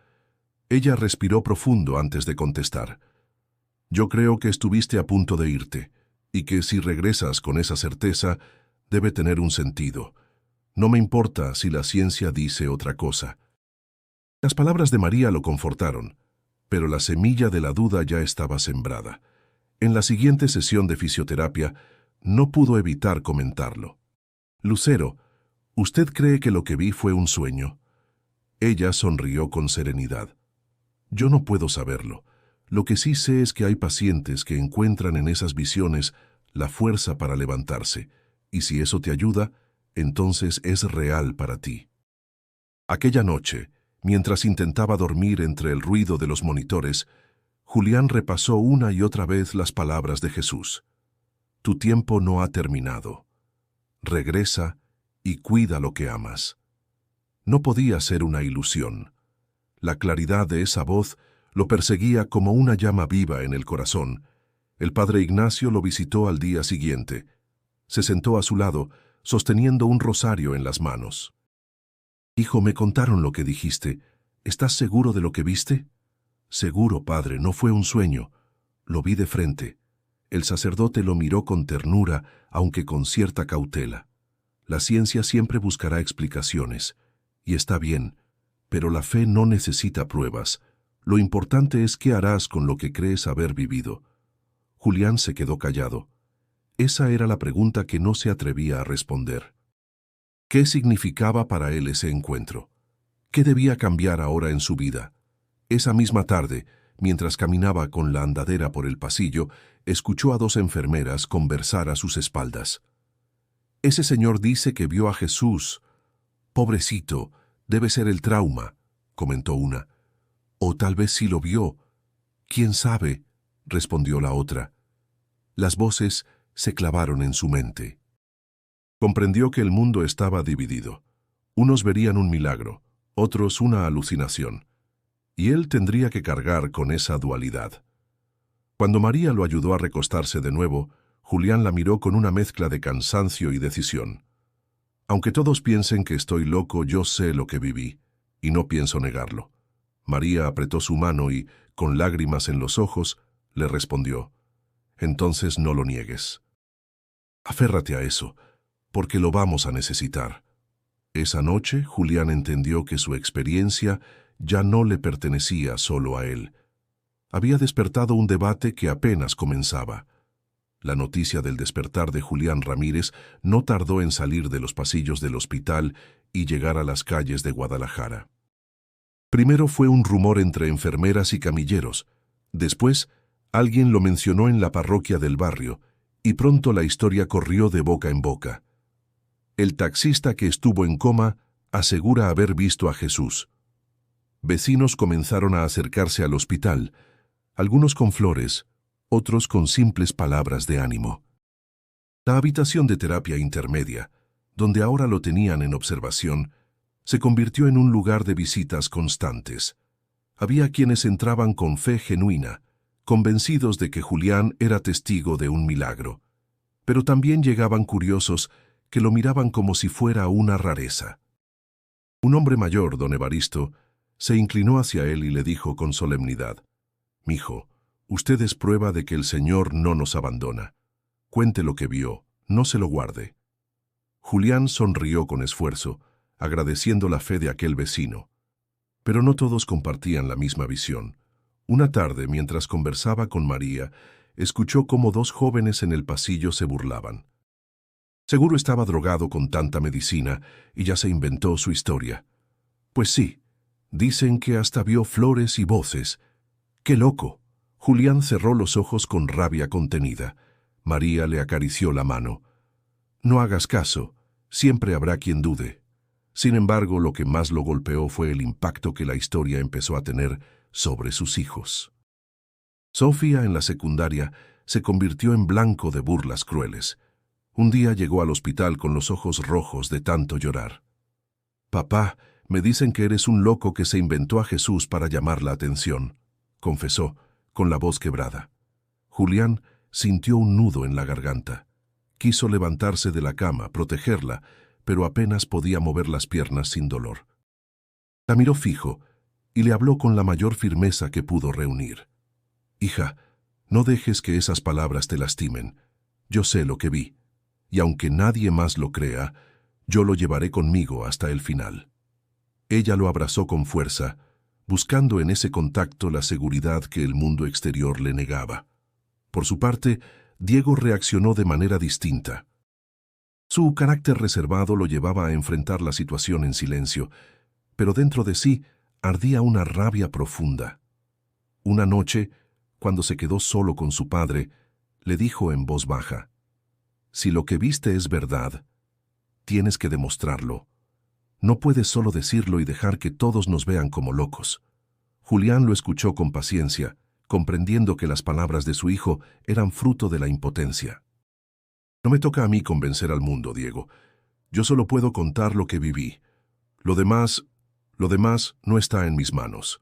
S1: Ella respiró profundo antes de contestar. «Yo creo que estuviste a punto de irte, y que si regresas con esa certeza, debe tener un sentido. No me importa si la ciencia dice otra cosa». Las palabras de María lo confortaron, pero la semilla de la duda ya estaba sembrada. En la siguiente sesión de fisioterapia, no pudo evitar comentarlo. «Lucero, ¿usted cree que lo que vi fue un sueño?». Ella sonrió con serenidad. «Yo no puedo saberlo. Lo que sí sé es que hay pacientes que encuentran en esas visiones la fuerza para levantarse, y si eso te ayuda, entonces es real para ti». Aquella noche, mientras intentaba dormir entre el ruido de los monitores, Julián repasó una y otra vez las palabras de Jesús. «Tu tiempo no ha terminado. Regresa y cuida lo que amas». No podía ser una ilusión. La claridad de esa voz lo perseguía como una llama viva en el corazón. El padre Ignacio lo visitó al día siguiente. Se sentó a su lado, sosteniendo un rosario en las manos. «Hijo, me contaron lo que dijiste. ¿Estás seguro de lo que viste?». «Seguro, padre, no fue un sueño. Lo vi de frente». El sacerdote lo miró con ternura, aunque con cierta cautela. «La ciencia siempre buscará explicaciones, y está bien, pero la fe no necesita pruebas. Lo importante es qué harás con lo que crees haber vivido». Julián se quedó callado. Esa era la pregunta que no se atrevía a responder. ¿Qué significaba para él ese encuentro? ¿Qué debía cambiar ahora en su vida? Esa misma tarde, mientras caminaba con la andadera por el pasillo, escuchó a dos enfermeras conversar a sus espaldas. «Ese señor dice que vio a Jesús. Pobrecito, debe ser el trauma», comentó una. «O tal vez sí lo vio. ¿Quién sabe?», respondió la otra. Las voces se clavaron en su mente. Comprendió que el mundo estaba dividido. Unos verían un milagro, otros una alucinación. Y él tendría que cargar con esa dualidad. Cuando María lo ayudó a recostarse de nuevo, Julián la miró con una mezcla de cansancio y decisión. «Aunque todos piensen que estoy loco, yo sé lo que viví, y no pienso negarlo». María apretó su mano y, con lágrimas en los ojos, le respondió: «Entonces no lo niegues. Aférrate a eso, porque lo vamos a necesitar». Esa noche, Julián entendió que su experiencia ya no le pertenecía solo a él. Había despertado un debate que apenas comenzaba. La noticia del despertar de Julián Ramírez no tardó en salir de los pasillos del hospital y llegar a las calles de Guadalajara. Primero fue un rumor entre enfermeras y camilleros, Después, alguien lo mencionó en la parroquia del barrio, y pronto la historia corrió de boca en boca. El taxista que estuvo en coma asegura haber visto a Jesús. Vecinos comenzaron a acercarse al hospital, algunos con flores, otros con simples palabras de ánimo. La habitación de terapia intermedia, donde ahora lo tenían en observación, se convirtió en un lugar de visitas constantes. Había quienes entraban con fe genuina, convencidos de que Julián era testigo de un milagro, pero también llegaban curiosos que lo miraban como si fuera una rareza. Un hombre mayor, don Evaristo, se inclinó hacia él y le dijo con solemnidad: «Mijo, usted es prueba de que el Señor no nos abandona. Cuente lo que vio, no se lo guarde». Julián sonrió con esfuerzo, agradeciendo la fe de aquel vecino. Pero no todos compartían la misma visión. Una tarde, mientras conversaba con María, escuchó cómo dos jóvenes en el pasillo se burlaban. Seguro estaba drogado con tanta medicina y ya se inventó su historia. Pues sí, dicen que hasta vio flores y voces. ¡Qué loco! Julián cerró los ojos con rabia contenida. María le acarició la mano. No hagas caso, siempre habrá quien dude. Sin embargo, lo que más lo golpeó fue el impacto que la historia empezó a tener sobre sus hijos. Sofía, en la secundaria, se convirtió en blanco de burlas crueles. Un día llegó al hospital con los ojos rojos de tanto llorar. «Papá, me dicen que eres un loco que se inventó a Jesús para llamar la atención», confesó, con la voz quebrada. Julián sintió un nudo en la garganta. Quiso levantarse de la cama, protegerla, pero apenas podía mover las piernas sin dolor. La miró fijo y le habló con la mayor firmeza que pudo reunir. «Hija, no dejes que esas palabras te lastimen. Yo sé lo que vi, y aunque nadie más lo crea, yo lo llevaré conmigo hasta el final». Ella lo abrazó con fuerza, buscando en ese contacto la seguridad que el mundo exterior le negaba. Por su parte, Diego reaccionó de manera distinta. Su carácter reservado lo llevaba a enfrentar la situación en silencio, pero dentro de sí ardía una rabia profunda. Una noche, cuando se quedó solo con su padre, le dijo en voz baja: «Si lo que viste es verdad, tienes que demostrarlo. No puedes solo decirlo y dejar que todos nos vean como locos». Julián lo escuchó con paciencia, comprendiendo que las palabras de su hijo eran fruto de la impotencia. «No me toca a mí convencer al mundo, Diego. Yo solo puedo contar lo que viví. Lo demás no está en mis manos».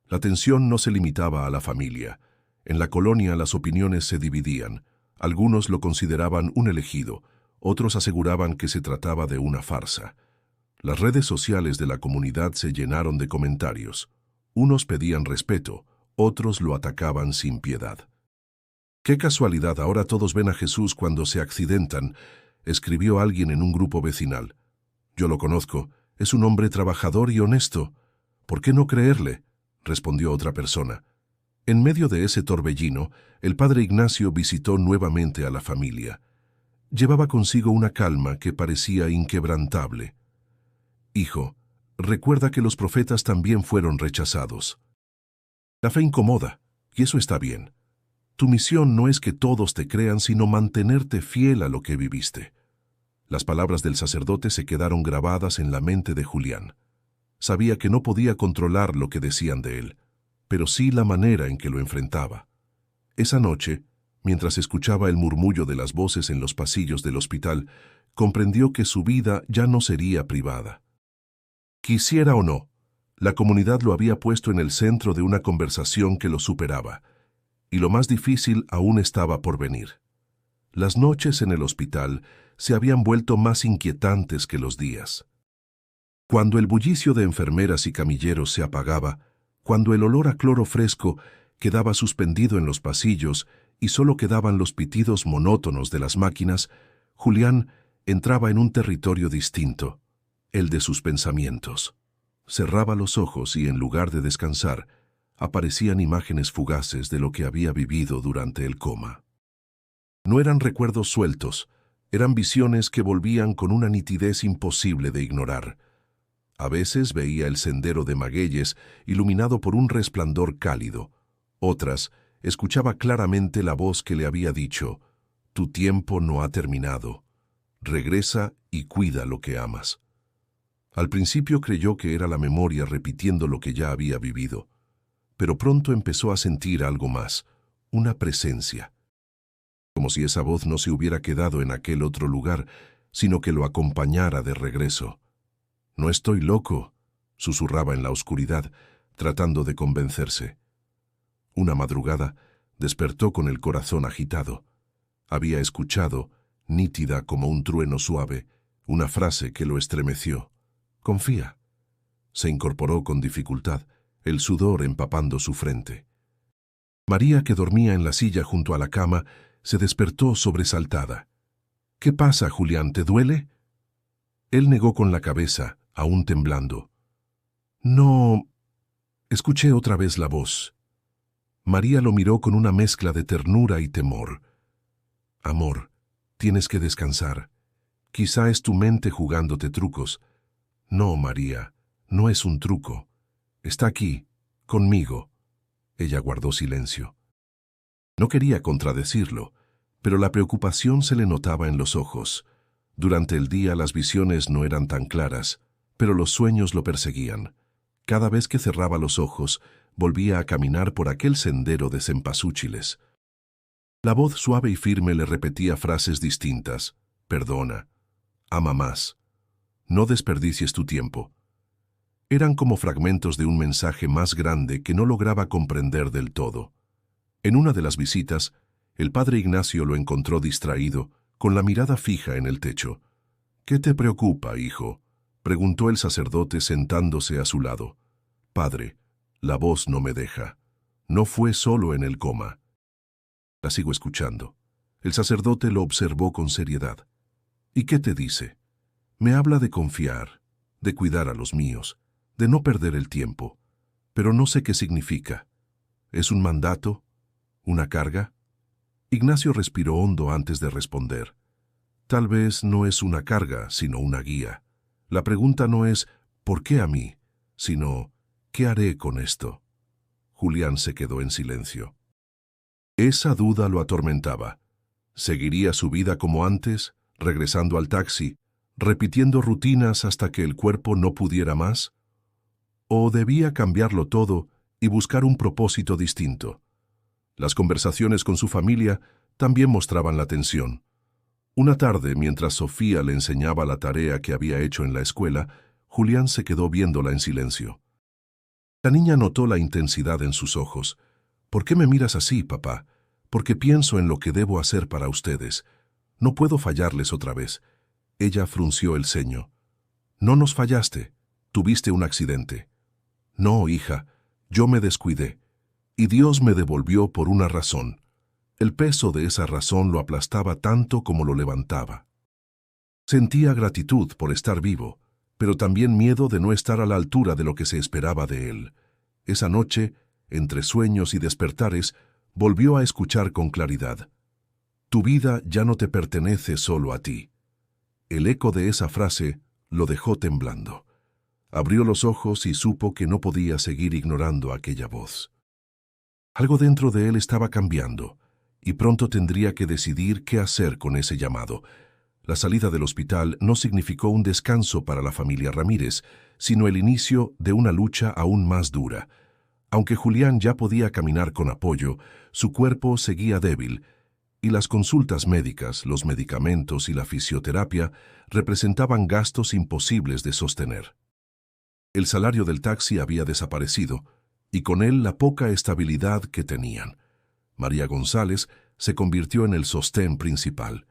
S1: La tensión no se limitaba a la familia. En la colonia las opiniones se dividían. Algunos lo consideraban un elegido, otros aseguraban que se trataba de una farsa. Las redes sociales de la comunidad se llenaron de comentarios. Unos pedían respeto, otros lo atacaban sin piedad. «Qué casualidad, ahora todos ven a Jesús cuando se accidentan», escribió alguien en un grupo vecinal. «Yo lo conozco, es un hombre trabajador y honesto. ¿Por qué no creerle?», respondió otra persona. En medio de ese torbellino, el padre Ignacio visitó nuevamente a la familia. Llevaba consigo una calma que parecía inquebrantable. «Hijo, recuerda que los profetas también fueron rechazados. La fe incomoda, y eso está bien. Tu misión no es que todos te crean, sino mantenerte fiel a lo que viviste». Las palabras del sacerdote se quedaron grabadas en la mente de Julián. Sabía que no podía controlar lo que decían de él, pero sí la manera en que lo enfrentaba. Esa noche, mientras escuchaba el murmullo de las voces en los pasillos del hospital, comprendió que su vida ya no sería privada. Quisiera o no, la comunidad lo había puesto en el centro de una conversación que lo superaba, y lo más difícil aún estaba por venir. Las noches en el hospital se habían vuelto más inquietantes que los días. Cuando el bullicio de enfermeras y camilleros se apagaba, cuando el olor a cloro fresco quedaba suspendido en los pasillos y solo quedaban los pitidos monótonos de las máquinas, Julián entraba en un territorio distinto, el de sus pensamientos. Cerraba los ojos y, en lugar de descansar, aparecían imágenes fugaces de lo que había vivido durante el coma. No eran recuerdos sueltos, eran visiones que volvían con una nitidez imposible de ignorar. A veces veía el sendero de Magueyes iluminado por un resplandor cálido, Otras, escuchaba claramente la voz que le había dicho: «Tu tiempo no ha terminado. Regresa y cuida lo que amas». Al principio creyó que era la memoria repitiendo lo que ya había vivido, pero pronto empezó a sentir algo más, una presencia. Como si esa voz no se hubiera quedado en aquel otro lugar, sino que lo acompañara de regreso. «No estoy loco», susurraba en la oscuridad, tratando de convencerse. Una madrugada, despertó con el corazón agitado. Había escuchado, nítida como un trueno suave, una frase que lo estremeció: «Confía». Se incorporó con dificultad, el sudor empapando su frente. María, que dormía en la silla junto a la cama, se despertó sobresaltada. «¿Qué pasa, Julián? ¿Te duele?». Él negó con la cabeza, aún temblando. «No». Escuché otra vez la voz. María lo miró con una mezcla de ternura y temor. «Amor, tienes que descansar. Quizá es tu mente jugándote trucos». «No, María, no es un truco. Está aquí, conmigo». Ella guardó silencio. No quería contradecirlo, pero la preocupación se le notaba en los ojos. Durante el día las visiones no eran tan claras, pero los sueños lo perseguían. Cada vez que cerraba los ojos, volvía a caminar por aquel sendero de cempasúchiles. La voz suave y firme le repetía frases distintas: «Perdona», «Ama más», «No desperdicies tu tiempo». Eran como fragmentos de un mensaje más grande que no lograba comprender del todo. En una de las visitas, el padre Ignacio lo encontró distraído, con la mirada fija en el techo. «¿Qué te preocupa, hijo?», preguntó el sacerdote sentándose a su lado. «Padre, la voz no me deja. No fue solo en el coma». «La sigo escuchando». El sacerdote lo observó con seriedad. «¿Y qué te dice?». «Me habla de confiar, de cuidar a los míos, de no perder el tiempo, pero no sé qué significa. ¿Es un mandato? ¿Una carga?». Ignacio respiró hondo antes de responder. «Tal vez no es una carga, sino una guía. La pregunta no es «¿por qué a mí?», sino «¿qué haré con esto?». Julián se quedó en silencio. Esa duda lo atormentaba. ¿Seguiría su vida como antes, regresando al taxi, repitiendo rutinas hasta que el cuerpo no pudiera más? ¿O debía cambiarlo todo y buscar un propósito distinto? Las conversaciones con su familia también mostraban la tensión. Una tarde, mientras Sofía le enseñaba la tarea que había hecho en la escuela, Julián se quedó viéndola en silencio. La niña notó la intensidad en sus ojos. «¿Por qué me miras así, papá?». «Porque pienso en lo que debo hacer para ustedes. No puedo fallarles otra vez». Ella frunció el ceño. «No nos fallaste. Tuviste un accidente». «No, hija, yo me descuidé. Y Dios me devolvió por una razón». El peso de esa razón lo aplastaba tanto como lo levantaba. Sentía gratitud por estar vivo, pero también miedo de no estar a la altura de lo que se esperaba de él. Esa noche, entre sueños y despertares, volvió a escuchar con claridad: «Tu vida ya no te pertenece solo a ti». El eco de esa frase lo dejó temblando. Abrió los ojos y supo que no podía seguir ignorando aquella voz. Algo dentro de él estaba cambiando, y pronto tendría que decidir qué hacer con ese llamado. La salida del hospital no significó un descanso para la familia Ramírez, sino el inicio de una lucha aún más dura. Aunque Julián ya podía caminar con apoyo, su cuerpo seguía débil, y las consultas médicas, los medicamentos y la fisioterapia representaban gastos imposibles de sostener. El salario del taxi había desaparecido, y con él la poca estabilidad que tenían. María González se convirtió en el sostén principal.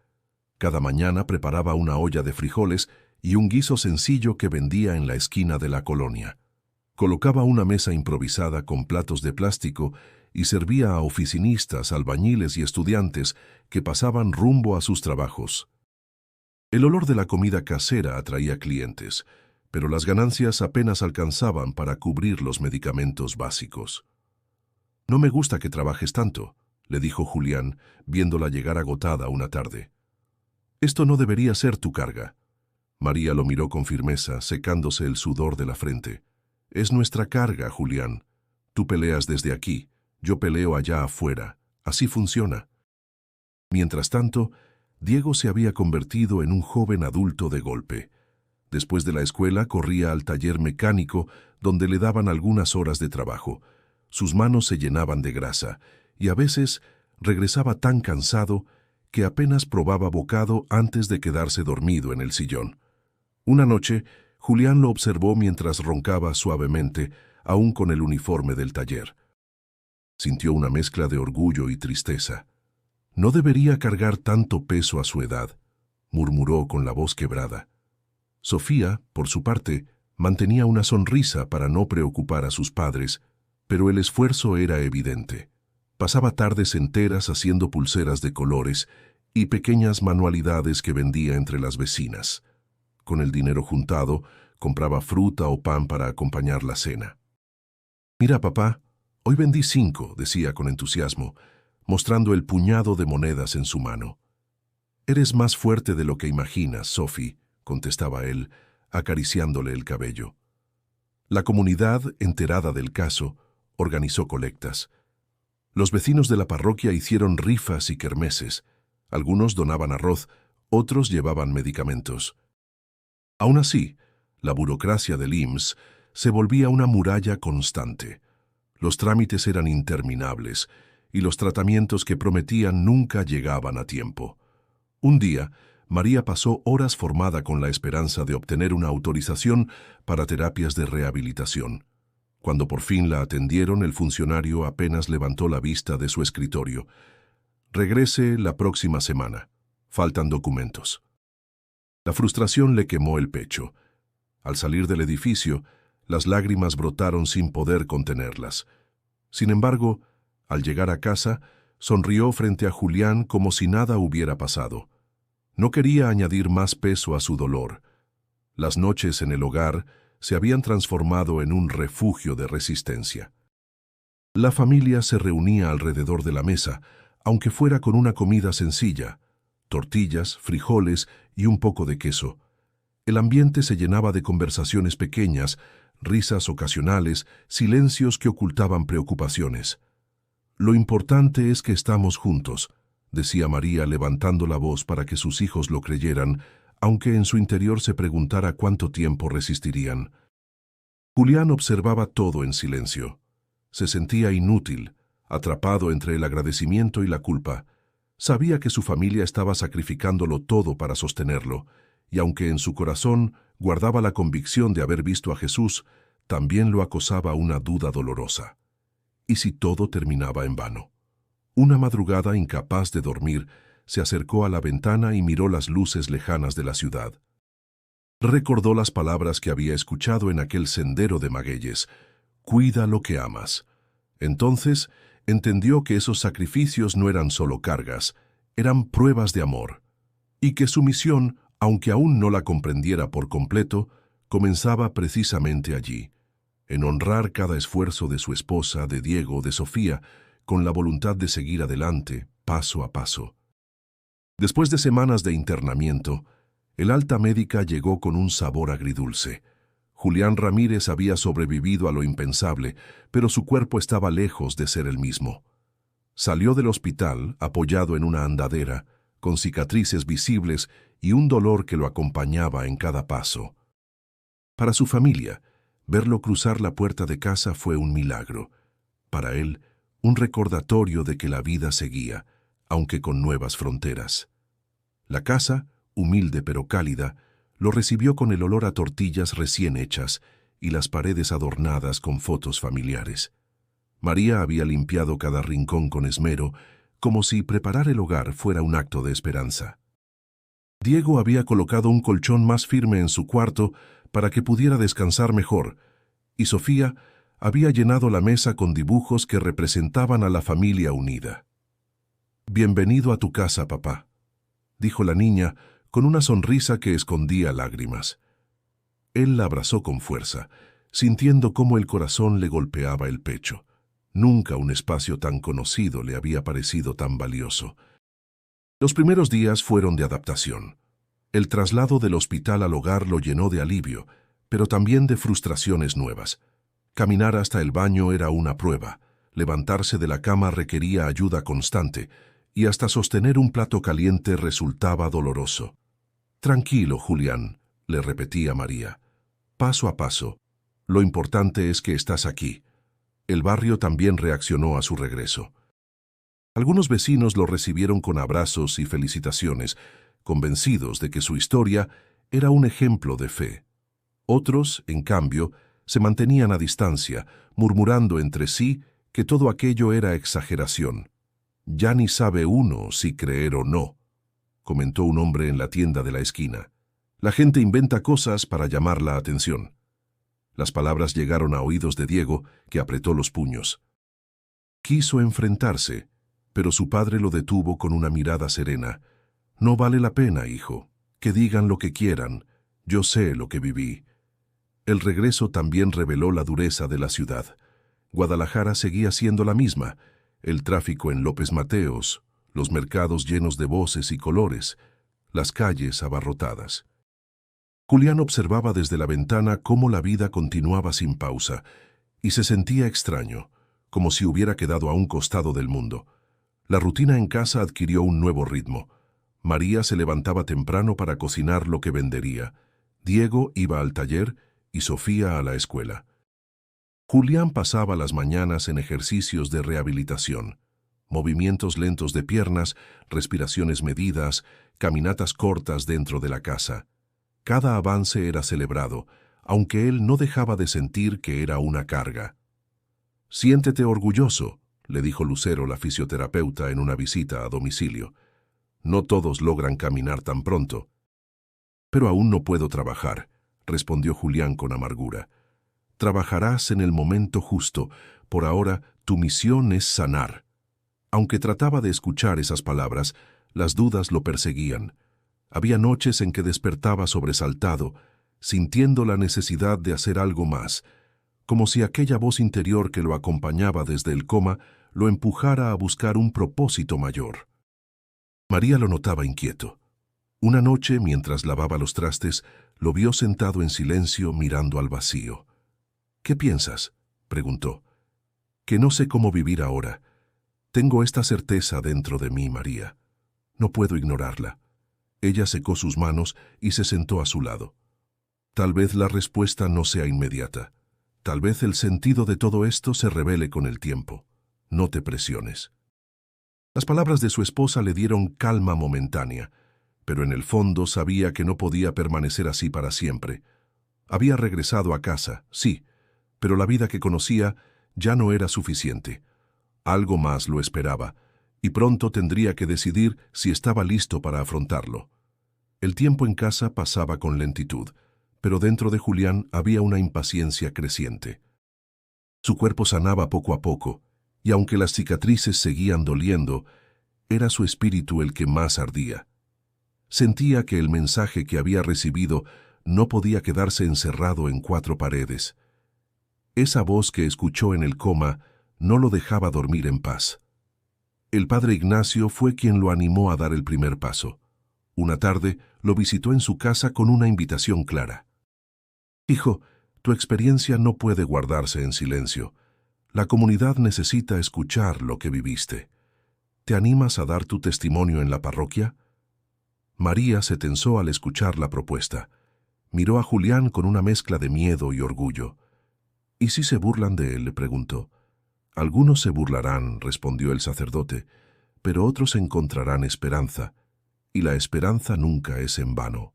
S1: Cada mañana preparaba una olla de frijoles y un guiso sencillo que vendía en la esquina de la colonia. Colocaba una mesa improvisada con platos de plástico y servía a oficinistas, albañiles y estudiantes que pasaban rumbo a sus trabajos. El olor de la comida casera atraía clientes, pero las ganancias apenas alcanzaban para cubrir los medicamentos básicos. «No me gusta que trabajes tanto», le dijo Julián, viéndola llegar agotada una tarde. «Esto no debería ser tu carga». María lo miró con firmeza, secándose el sudor de la frente. «Es nuestra carga, Julián. Tú peleas desde aquí, Yo peleo allá afuera. Así funciona. Mientras tanto, Diego se había convertido en un joven adulto de golpe. Después de la escuela corría al taller mecánico donde le daban algunas horas de trabajo. Sus manos se llenaban de grasa y a veces regresaba tan cansado que apenas probaba bocado antes de quedarse dormido en el sillón. Una noche, Julián lo observó mientras roncaba suavemente, aún con el uniforme del taller. Sintió una mezcla de orgullo y tristeza. No debería cargar tanto peso a su edad, murmuró con la voz quebrada. Sofía, por su parte, mantenía una sonrisa para no preocupar a sus padres, pero el esfuerzo era evidente. Pasaba tardes enteras haciendo pulseras de colores y pequeñas manualidades que vendía entre las vecinas. Con el dinero juntado, compraba fruta o pan para acompañar la cena. «Mira, papá, hoy vendí 5», decía con entusiasmo, mostrando el puñado de monedas en su mano. «Eres más fuerte de lo que imaginas, Sophie», contestaba él, acariciándole el cabello. La comunidad, enterada del caso, organizó colectas. Los vecinos de la parroquia hicieron rifas y kermeses. Algunos donaban arroz, otros llevaban medicamentos. Aún así, la burocracia del IMSS se volvía una muralla constante. Los trámites eran interminables y los tratamientos que prometían nunca llegaban a tiempo. Un día, María pasó horas formada con la esperanza de obtener una autorización para terapias de rehabilitación. Cuando por fin la atendieron, el funcionario apenas levantó la vista de su escritorio. «Regrese la próxima semana. Faltan documentos». La frustración le quemó el pecho. Al salir del edificio, las lágrimas brotaron sin poder contenerlas. Sin embargo, al llegar a casa, sonrió frente a Julián como si nada hubiera pasado. No quería añadir más peso a su dolor. Las noches en el hogar se habían transformado en un refugio de resistencia. La familia se reunía alrededor de la mesa, aunque fuera con una comida sencilla: tortillas, frijoles y un poco de queso. El ambiente se llenaba de conversaciones pequeñas, risas ocasionales, silencios que ocultaban preocupaciones. «Lo importante es que estamos juntos», decía María levantando la voz para que sus hijos lo creyeran, aunque en su interior se preguntara cuánto tiempo resistirían. Julián observaba todo en silencio. Se sentía inútil, atrapado entre el agradecimiento y la culpa. Sabía que su familia estaba sacrificándolo todo para sostenerlo, y aunque en su corazón guardaba la convicción de haber visto a Jesús, también lo acosaba una duda dolorosa. ¿Y si todo terminaba en vano? Una madrugada, incapaz de dormir, se acercó a la ventana y miró las luces lejanas de la ciudad. Recordó las palabras que había escuchado en aquel sendero de magueyes: «Cuida lo que amas». Entonces entendió que esos sacrificios no eran solo cargas, eran pruebas de amor, y que su misión, aunque aún no la comprendiera por completo, comenzaba precisamente allí, en honrar cada esfuerzo de su esposa, de Diego, de Sofía, con la voluntad de seguir adelante, paso a paso. Después de semanas de internamiento, el alta médica llegó con un sabor agridulce. Julián Ramírez había sobrevivido a lo impensable, pero su cuerpo estaba lejos de ser el mismo. Salió del hospital, apoyado en una andadera, con cicatrices visibles y un dolor que lo acompañaba en cada paso. Para su familia, verlo cruzar la puerta de casa fue un milagro. Para él, un recordatorio de que la vida seguía, aunque con nuevas fronteras. La casa, humilde pero cálida, lo recibió con el olor a tortillas recién hechas y las paredes adornadas con fotos familiares. María había limpiado cada rincón con esmero, como si preparar el hogar fuera un acto de esperanza. Diego había colocado un colchón más firme en su cuarto para que pudiera descansar mejor, y Sofía había llenado la mesa con dibujos que representaban a la familia unida. «Bienvenido a tu casa, papá», dijo la niña con una sonrisa que escondía lágrimas. Él la abrazó con fuerza, sintiendo cómo el corazón le golpeaba el pecho. Nunca un espacio tan conocido le había parecido tan valioso. Los primeros días fueron de adaptación. El traslado del hospital al hogar lo llenó de alivio, pero también de frustraciones nuevas. Caminar hasta el baño era una prueba. Levantarse de la cama requería ayuda constante, y hasta sostener un plato caliente resultaba doloroso. «Tranquilo, Julián», le repetía María. «Paso a paso. Lo importante es que estás aquí». El barrio también reaccionó a su regreso. Algunos vecinos lo recibieron con abrazos y felicitaciones, convencidos de que su historia era un ejemplo de fe. Otros, en cambio, se mantenían a distancia, murmurando entre sí que todo aquello era exageración. «Ya ni sabe uno si creer o no», comentó un hombre en la tienda de la esquina. «La gente inventa cosas para llamar la atención». Las palabras llegaron a oídos de Diego, que apretó los puños. Quiso enfrentarse, pero su padre lo detuvo con una mirada serena. «No vale la pena, hijo. Que digan lo que quieran. Yo sé lo que viví». El regreso también reveló la dureza de la ciudad. Guadalajara seguía siendo la misma, el tráfico en López Mateos, los mercados llenos de voces y colores, las calles abarrotadas. Julián observaba desde la ventana cómo la vida continuaba sin pausa, y se sentía extraño, como si hubiera quedado a un costado del mundo. La rutina en casa adquirió un nuevo ritmo. María se levantaba temprano para cocinar lo que vendería. Diego iba al taller y Sofía a la escuela. Julián pasaba las mañanas en ejercicios de rehabilitación. Movimientos lentos de piernas, respiraciones medidas, caminatas cortas dentro de la casa. Cada avance era celebrado, aunque él no dejaba de sentir que era una carga. «Siéntete orgulloso», le dijo Lucero, la fisioterapeuta, en una visita a domicilio. «No todos logran caminar tan pronto». «Pero aún no puedo trabajar», respondió Julián con amargura. «Trabajarás en el momento justo. Por ahora, tu misión es sanar». Aunque trataba de escuchar esas palabras, las dudas lo perseguían. Había noches en que despertaba sobresaltado, sintiendo la necesidad de hacer algo más, como si aquella voz interior que lo acompañaba desde el coma lo empujara a buscar un propósito mayor. María lo notaba inquieto. Una noche, mientras lavaba los trastes, lo vio sentado en silencio mirando al vacío. «¿Qué piensas?», preguntó. «Que no sé cómo vivir ahora. Tengo esta certeza dentro de mí, María. No puedo ignorarla». Ella secó sus manos y se sentó a su lado. «Tal vez la respuesta no sea inmediata. Tal vez el sentido de todo esto se revele con el tiempo. No te presiones». Las palabras de su esposa le dieron calma momentánea, pero en el fondo sabía que no podía permanecer así para siempre. Había regresado a casa, sí, pero la vida que conocía ya no era suficiente. Algo más lo esperaba, y pronto tendría que decidir si estaba listo para afrontarlo. El tiempo en casa pasaba con lentitud, pero dentro de Julián había una impaciencia creciente. Su cuerpo sanaba poco a poco, y aunque las cicatrices seguían doliendo, era su espíritu el que más ardía. Sentía que el mensaje que había recibido no podía quedarse encerrado en 4 paredes. Esa voz que escuchó en el coma no lo dejaba dormir en paz. El padre Ignacio fue quien lo animó a dar el primer paso. Una tarde lo visitó en su casa con una invitación clara. «Hijo, tu experiencia no puede guardarse en silencio. La comunidad necesita escuchar lo que viviste. ¿Te animas a dar tu testimonio en la parroquia?». María se tensó al escuchar la propuesta. Miró a Julián con una mezcla de miedo y orgullo. «¿Y si se burlan de él?», le preguntó. «Algunos se burlarán», respondió el sacerdote, «pero otros encontrarán esperanza, y la esperanza nunca es en vano».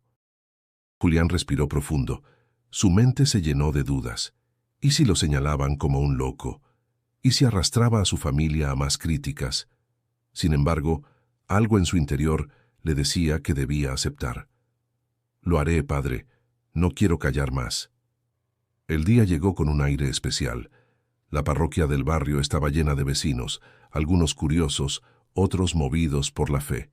S1: Julián respiró profundo. Su mente se llenó de dudas. ¿Y si lo señalaban como un loco? ¿Y si arrastraba a su familia a más críticas? Sin embargo, algo en su interior le decía que debía aceptar. «Lo haré, padre. No quiero callar más». El día llegó con un aire especial. La parroquia del barrio estaba llena de vecinos, algunos curiosos, otros movidos por la fe.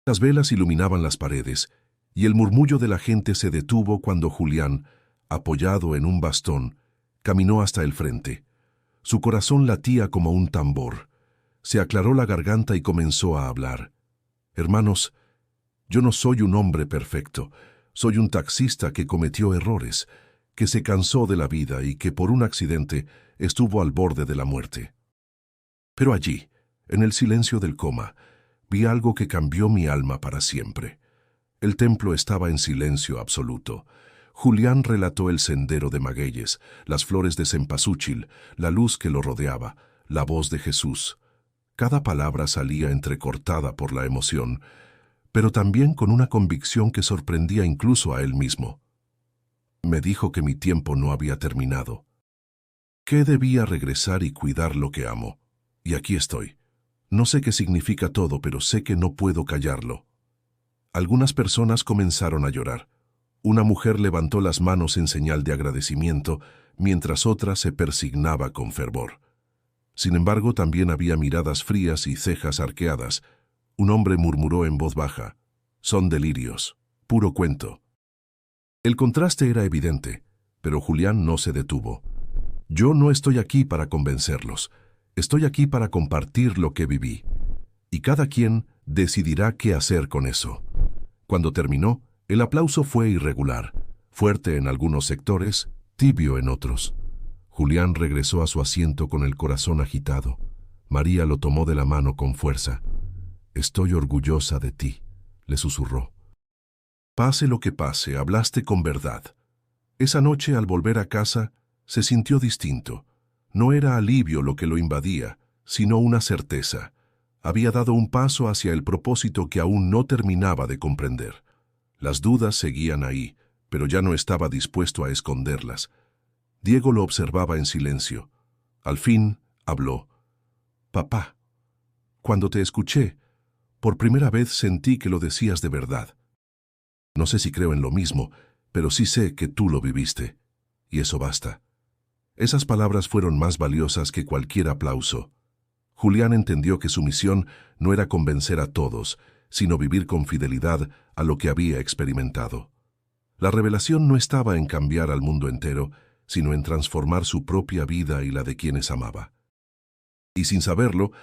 S1: Las velas iluminaban las paredes, y el murmullo de la gente se detuvo cuando Julián, apoyado en un bastón, caminó hasta el frente. Su corazón latía como un tambor. Se aclaró la garganta y comenzó a hablar. «Hermanos, yo no soy un hombre perfecto. Soy un taxista que cometió errores, que se cansó de la vida y que por un accidente estuvo al borde de la muerte. Pero allí, en el silencio del coma, vi algo que cambió mi alma para siempre. El templo estaba en silencio absoluto. Julián relató el sendero de magueyes, las flores de cempasúchil, la luz que lo rodeaba, la voz de Jesús. Cada palabra salía entrecortada por la emoción, pero también con una convicción que sorprendía incluso a él mismo. Me dijo que mi tiempo no había terminado, que debía regresar y cuidar lo que amo. Y aquí estoy. No sé qué significa todo, pero sé que no puedo callarlo. Algunas personas comenzaron a llorar. Una mujer levantó las manos en señal de agradecimiento, mientras otra se persignaba con fervor. Sin embargo, también había miradas frías y cejas arqueadas. Un hombre murmuró en voz baja: «Son delirios, puro cuento». El contraste era evidente, pero Julián no se detuvo. «Yo no estoy aquí para convencerlos. Estoy aquí para compartir lo que viví. Y cada quien decidirá qué hacer con eso». Cuando terminó, el aplauso fue irregular, fuerte en algunos sectores, tibio en otros. Julián regresó a su asiento con el corazón agitado. María lo tomó de la mano con fuerza. «Estoy orgullosa de ti», le susurró. «Pase lo que pase, hablaste con verdad». Esa noche, al volver a casa, se sintió distinto. No era alivio lo que lo invadía, sino una certeza. Había dado un paso hacia el propósito que aún no terminaba de comprender. Las dudas seguían ahí, pero ya no estaba dispuesto a esconderlas. Diego lo observaba en silencio. Al fin, habló. «Papá, cuando te escuché, por primera vez sentí que lo decías de verdad. No sé si creo en lo mismo, pero sí sé que tú lo viviste. Y eso basta». Esas palabras fueron más valiosas que cualquier aplauso. Julián entendió que su misión no era convencer a todos, sino vivir con fidelidad a lo que había experimentado. La revelación no estaba en cambiar al mundo entero, sino en transformar su propia vida y la de quienes amaba. Y sin saberlo,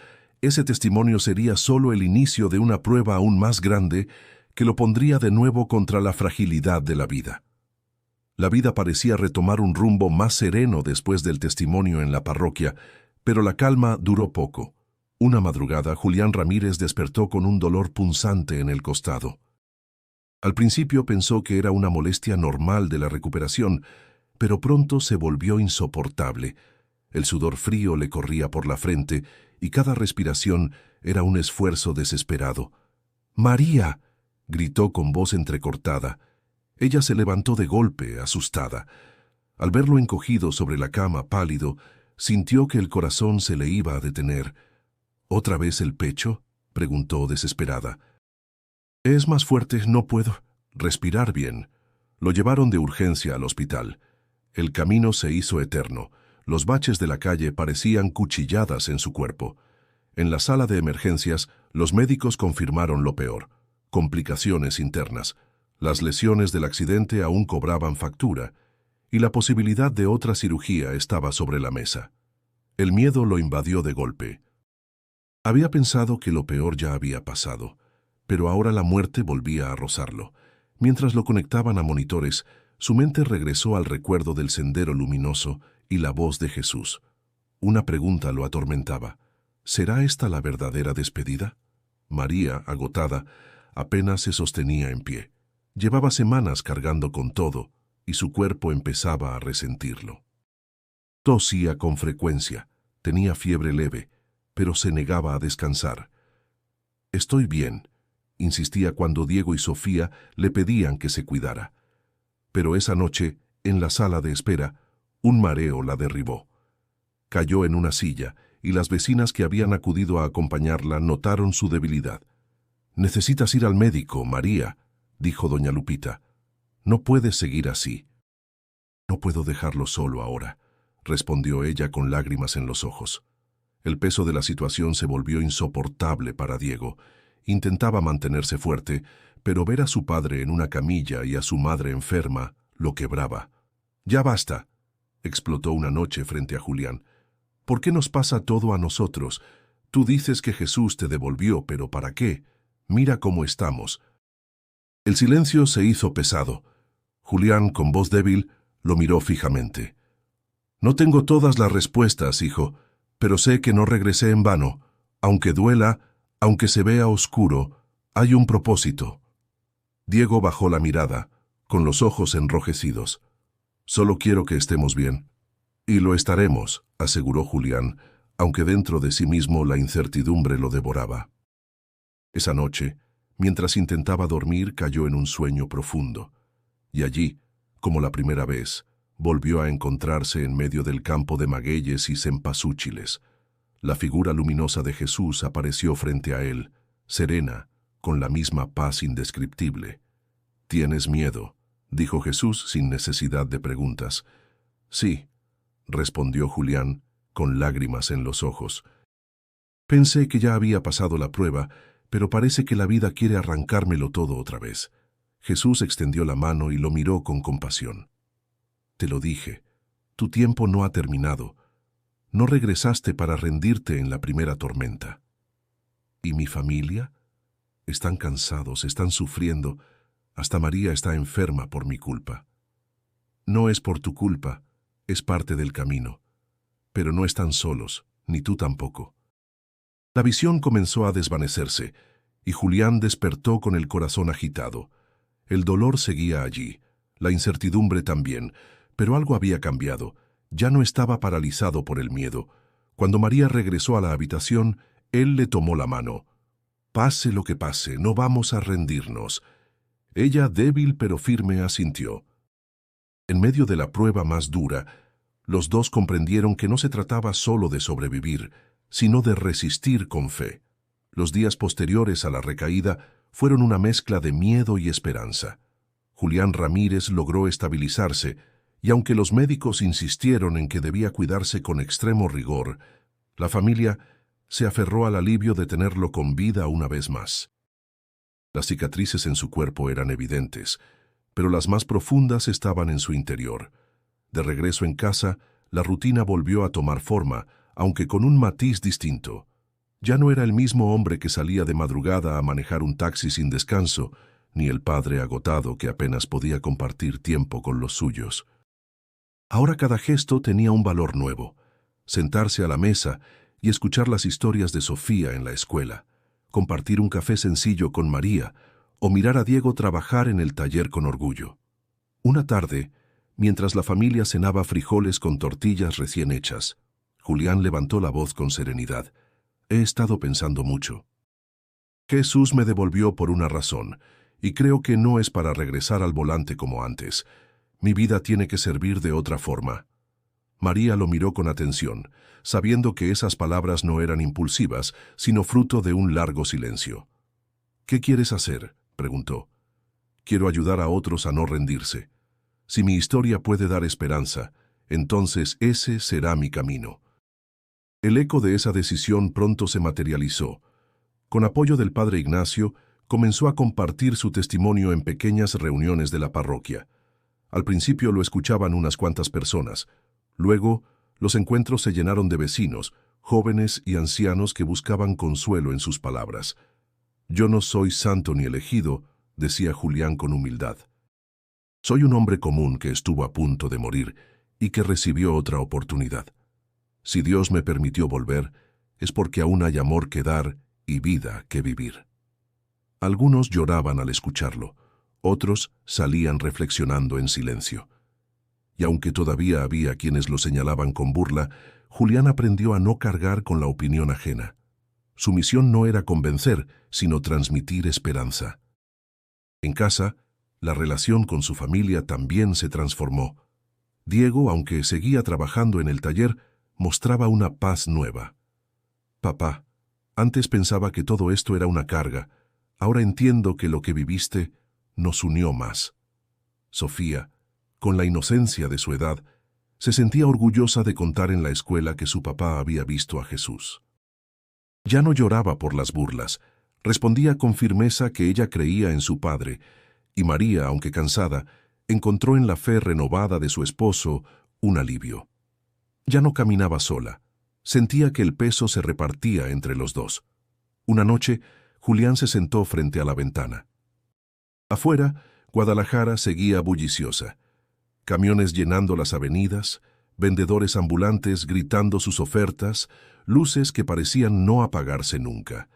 S1: ese testimonio sería solo el inicio de una prueba aún más grande que lo pondría de nuevo contra la fragilidad de la vida. La vida parecía retomar un rumbo más sereno después del testimonio en la parroquia, pero la calma duró poco. Una madrugada, Julián Ramírez despertó con un dolor punzante en el costado. Al principio pensó que era una molestia normal de la recuperación, pero pronto se volvió insoportable. El sudor frío le corría por la frente y cada respiración era un esfuerzo desesperado. «¡María!», gritó con voz entrecortada. Ella se levantó de golpe, asustada. Al verlo encogido sobre la cama, pálido, sintió que el corazón se le iba a detener. «¿Otra vez el pecho?», preguntó desesperada. «Es más fuerte, no puedo respirar bien». Lo llevaron de urgencia al hospital. El camino se hizo eterno. Los baches de la calle parecían cuchilladas en su cuerpo. En la sala de emergencias, los médicos confirmaron lo peor: complicaciones internas. Las lesiones del accidente aún cobraban factura, y la posibilidad de otra cirugía estaba sobre la mesa. El miedo lo invadió de golpe. Había pensado que lo peor ya había pasado, pero ahora la muerte volvía a rozarlo. Mientras lo conectaban a monitores, su mente regresó al recuerdo del sendero luminoso y la voz de Jesús. Una pregunta lo atormentaba: ¿será esta la verdadera despedida? María, agotada, apenas se sostenía en pie. Llevaba semanas cargando con todo, y su cuerpo empezaba a resentirlo. Tosía con frecuencia, tenía fiebre leve, pero se negaba a descansar. «Estoy bien», insistía cuando Diego y Sofía le pedían que se cuidara. Pero esa noche, en la sala de espera, un mareo la derribó. Cayó en una silla, y las vecinas que habían acudido a acompañarla notaron su debilidad. «Necesitas ir al médico, María», dijo doña Lupita. «No puedes seguir así». «No puedo dejarlo solo ahora», respondió ella con lágrimas en los ojos. El peso de la situación se volvió insoportable para Diego. Intentaba mantenerse fuerte, pero ver a su padre en una camilla y a su madre enferma lo quebraba. «Ya basta», explotó una noche frente a Julián. «¿Por qué nos pasa todo a nosotros? Tú dices que Jesús te devolvió, pero ¿para qué? Mira cómo estamos». El silencio se hizo pesado. Julián, con voz débil, lo miró fijamente. «No tengo todas las respuestas, hijo, Pero sé que no regresé en vano. Aunque duela, aunque se vea oscuro, hay un propósito. Diego bajó la mirada, con los ojos enrojecidos. Solo quiero que estemos bien. Y lo estaremos, aseguró Julián, aunque dentro de sí mismo la incertidumbre lo devoraba. Esa noche, mientras intentaba dormir, cayó en un sueño profundo. Y allí, como la primera vez, volvió a encontrarse en medio del campo de magueyes y cempasúchiles. La figura luminosa de Jesús apareció frente a él, serena, con la misma paz indescriptible. «¿Tienes miedo?», dijo Jesús sin necesidad de preguntas. «Sí», respondió Julián, con lágrimas en los ojos. «Pensé que ya había pasado la prueba, pero parece que la vida quiere arrancármelo todo otra vez». Jesús extendió la mano y lo miró con compasión. «Te lo dije, tu tiempo no ha terminado. No regresaste para rendirte en la primera tormenta». «¿Y mi familia? Están cansados, están sufriendo. Hasta María está enferma por mi culpa». «No es por tu culpa, es parte del camino. Pero no están solos, ni tú tampoco». La visión comenzó a desvanecerse, y Julián despertó con el corazón agitado. El dolor seguía allí, la incertidumbre también, pero algo había cambiado. Ya no estaba paralizado por el miedo. Cuando María regresó a la habitación, él le tomó la mano. «Pase lo que pase, no vamos a rendirnos». Ella, débil pero firme, asintió. En medio de la prueba más dura, los dos comprendieron que no se trataba solo de sobrevivir, sino de resistir con fe. Los días posteriores a la recaída fueron una mezcla de miedo y esperanza. Julián Ramírez logró estabilizarse, y aunque los médicos insistieron en que debía cuidarse con extremo rigor, la familia se aferró al alivio de tenerlo con vida una vez más. Las cicatrices en su cuerpo eran evidentes, pero las más profundas estaban en su interior. De regreso en casa, la rutina volvió a tomar forma, aunque con un matiz distinto. Ya no era el mismo hombre que salía de madrugada a manejar un taxi sin descanso, ni el padre agotado que apenas podía compartir tiempo con los suyos. Ahora cada gesto tenía un valor nuevo. Sentarse a la mesa y escuchar las historias de Sofía en la escuela, compartir un café sencillo con María o mirar a Diego trabajar en el taller con orgullo. Una tarde, mientras la familia cenaba frijoles con tortillas recién hechas, Julián levantó la voz con serenidad. «He estado pensando mucho. Jesús me devolvió por una razón, y creo que no es para regresar al volante como antes. Mi vida tiene que servir de otra forma». María lo miró con atención, sabiendo que esas palabras no eran impulsivas, sino fruto de un largo silencio. «¿Qué quieres hacer?», preguntó. «Quiero ayudar a otros a no rendirse. Si mi historia puede dar esperanza, entonces ese será mi camino». El eco de esa decisión pronto se materializó. Con apoyo del padre Ignacio, comenzó a compartir su testimonio en pequeñas reuniones de la parroquia. Al principio lo escuchaban unas cuantas personas. Luego, los encuentros se llenaron de vecinos, jóvenes y ancianos que buscaban consuelo en sus palabras. «Yo no soy santo ni elegido», decía Julián con humildad. «Soy un hombre común que estuvo a punto de morir y que recibió otra oportunidad. Si Dios me permitió volver, es porque aún hay amor que dar y vida que vivir». Algunos lloraban al escucharlo, otros salían reflexionando en silencio. Y aunque todavía había quienes lo señalaban con burla, Julián aprendió a no cargar con la opinión ajena. Su misión no era convencer, sino transmitir esperanza. En casa, la relación con su familia también se transformó. Diego, aunque seguía trabajando en el taller, mostraba una paz nueva. «Papá, antes pensaba que todo esto era una carga. Ahora entiendo que lo que viviste nos unió más». Sofía, con la inocencia de su edad, se sentía orgullosa de contar en la escuela que su papá había visto a Jesús. Ya no lloraba por las burlas, respondía con firmeza que ella creía en su padre, y María, aunque cansada, encontró en la fe renovada de su esposo un alivio. Ya no caminaba sola, sentía que el peso se repartía entre los dos. Una noche, Julián se sentó frente a la ventana. Afuera, Guadalajara seguía bulliciosa. Camiones llenando las avenidas, vendedores ambulantes gritando sus ofertas, luces que parecían no apagarse nunca.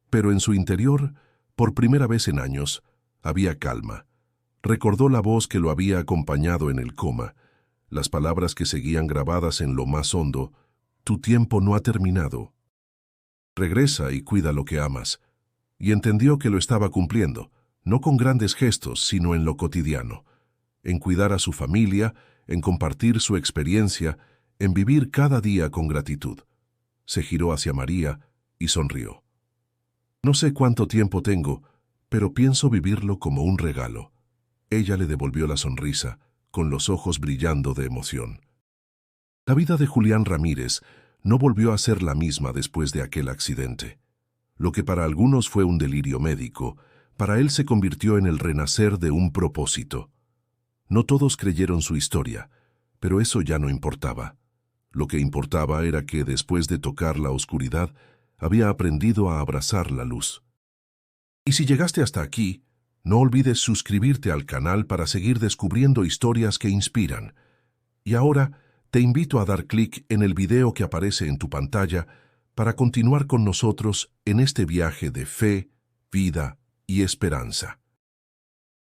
S1: Pero en su interior, por primera vez en años, había calma. Recordó la voz que lo había acompañado en el coma, las palabras que seguían grabadas en lo más hondo: «Tu tiempo no ha terminado. Regresa y cuida lo que amas». Y entendió que lo estaba cumpliendo, no con grandes gestos, sino en lo cotidiano, en cuidar a su familia, en compartir su experiencia, en vivir cada día con gratitud. Se giró hacia María y sonrió. «No sé cuánto tiempo tengo, pero pienso vivirlo como un regalo». Ella le devolvió la sonrisa, con los ojos brillando de emoción. La vida de Julián Ramírez no volvió a ser la misma después de aquel accidente. Lo que para algunos fue un delirio médico, para él se convirtió en el renacer de un propósito. No todos creyeron su historia, pero eso ya no importaba. Lo que importaba era que, después de tocar la oscuridad, había aprendido a abrazar la luz. Y si llegaste hasta aquí, no olvides suscribirte al canal para seguir descubriendo historias que inspiran. Y ahora te invito a dar clic en el video que aparece en tu pantalla para continuar con nosotros en este viaje de fe, vida y esperanza.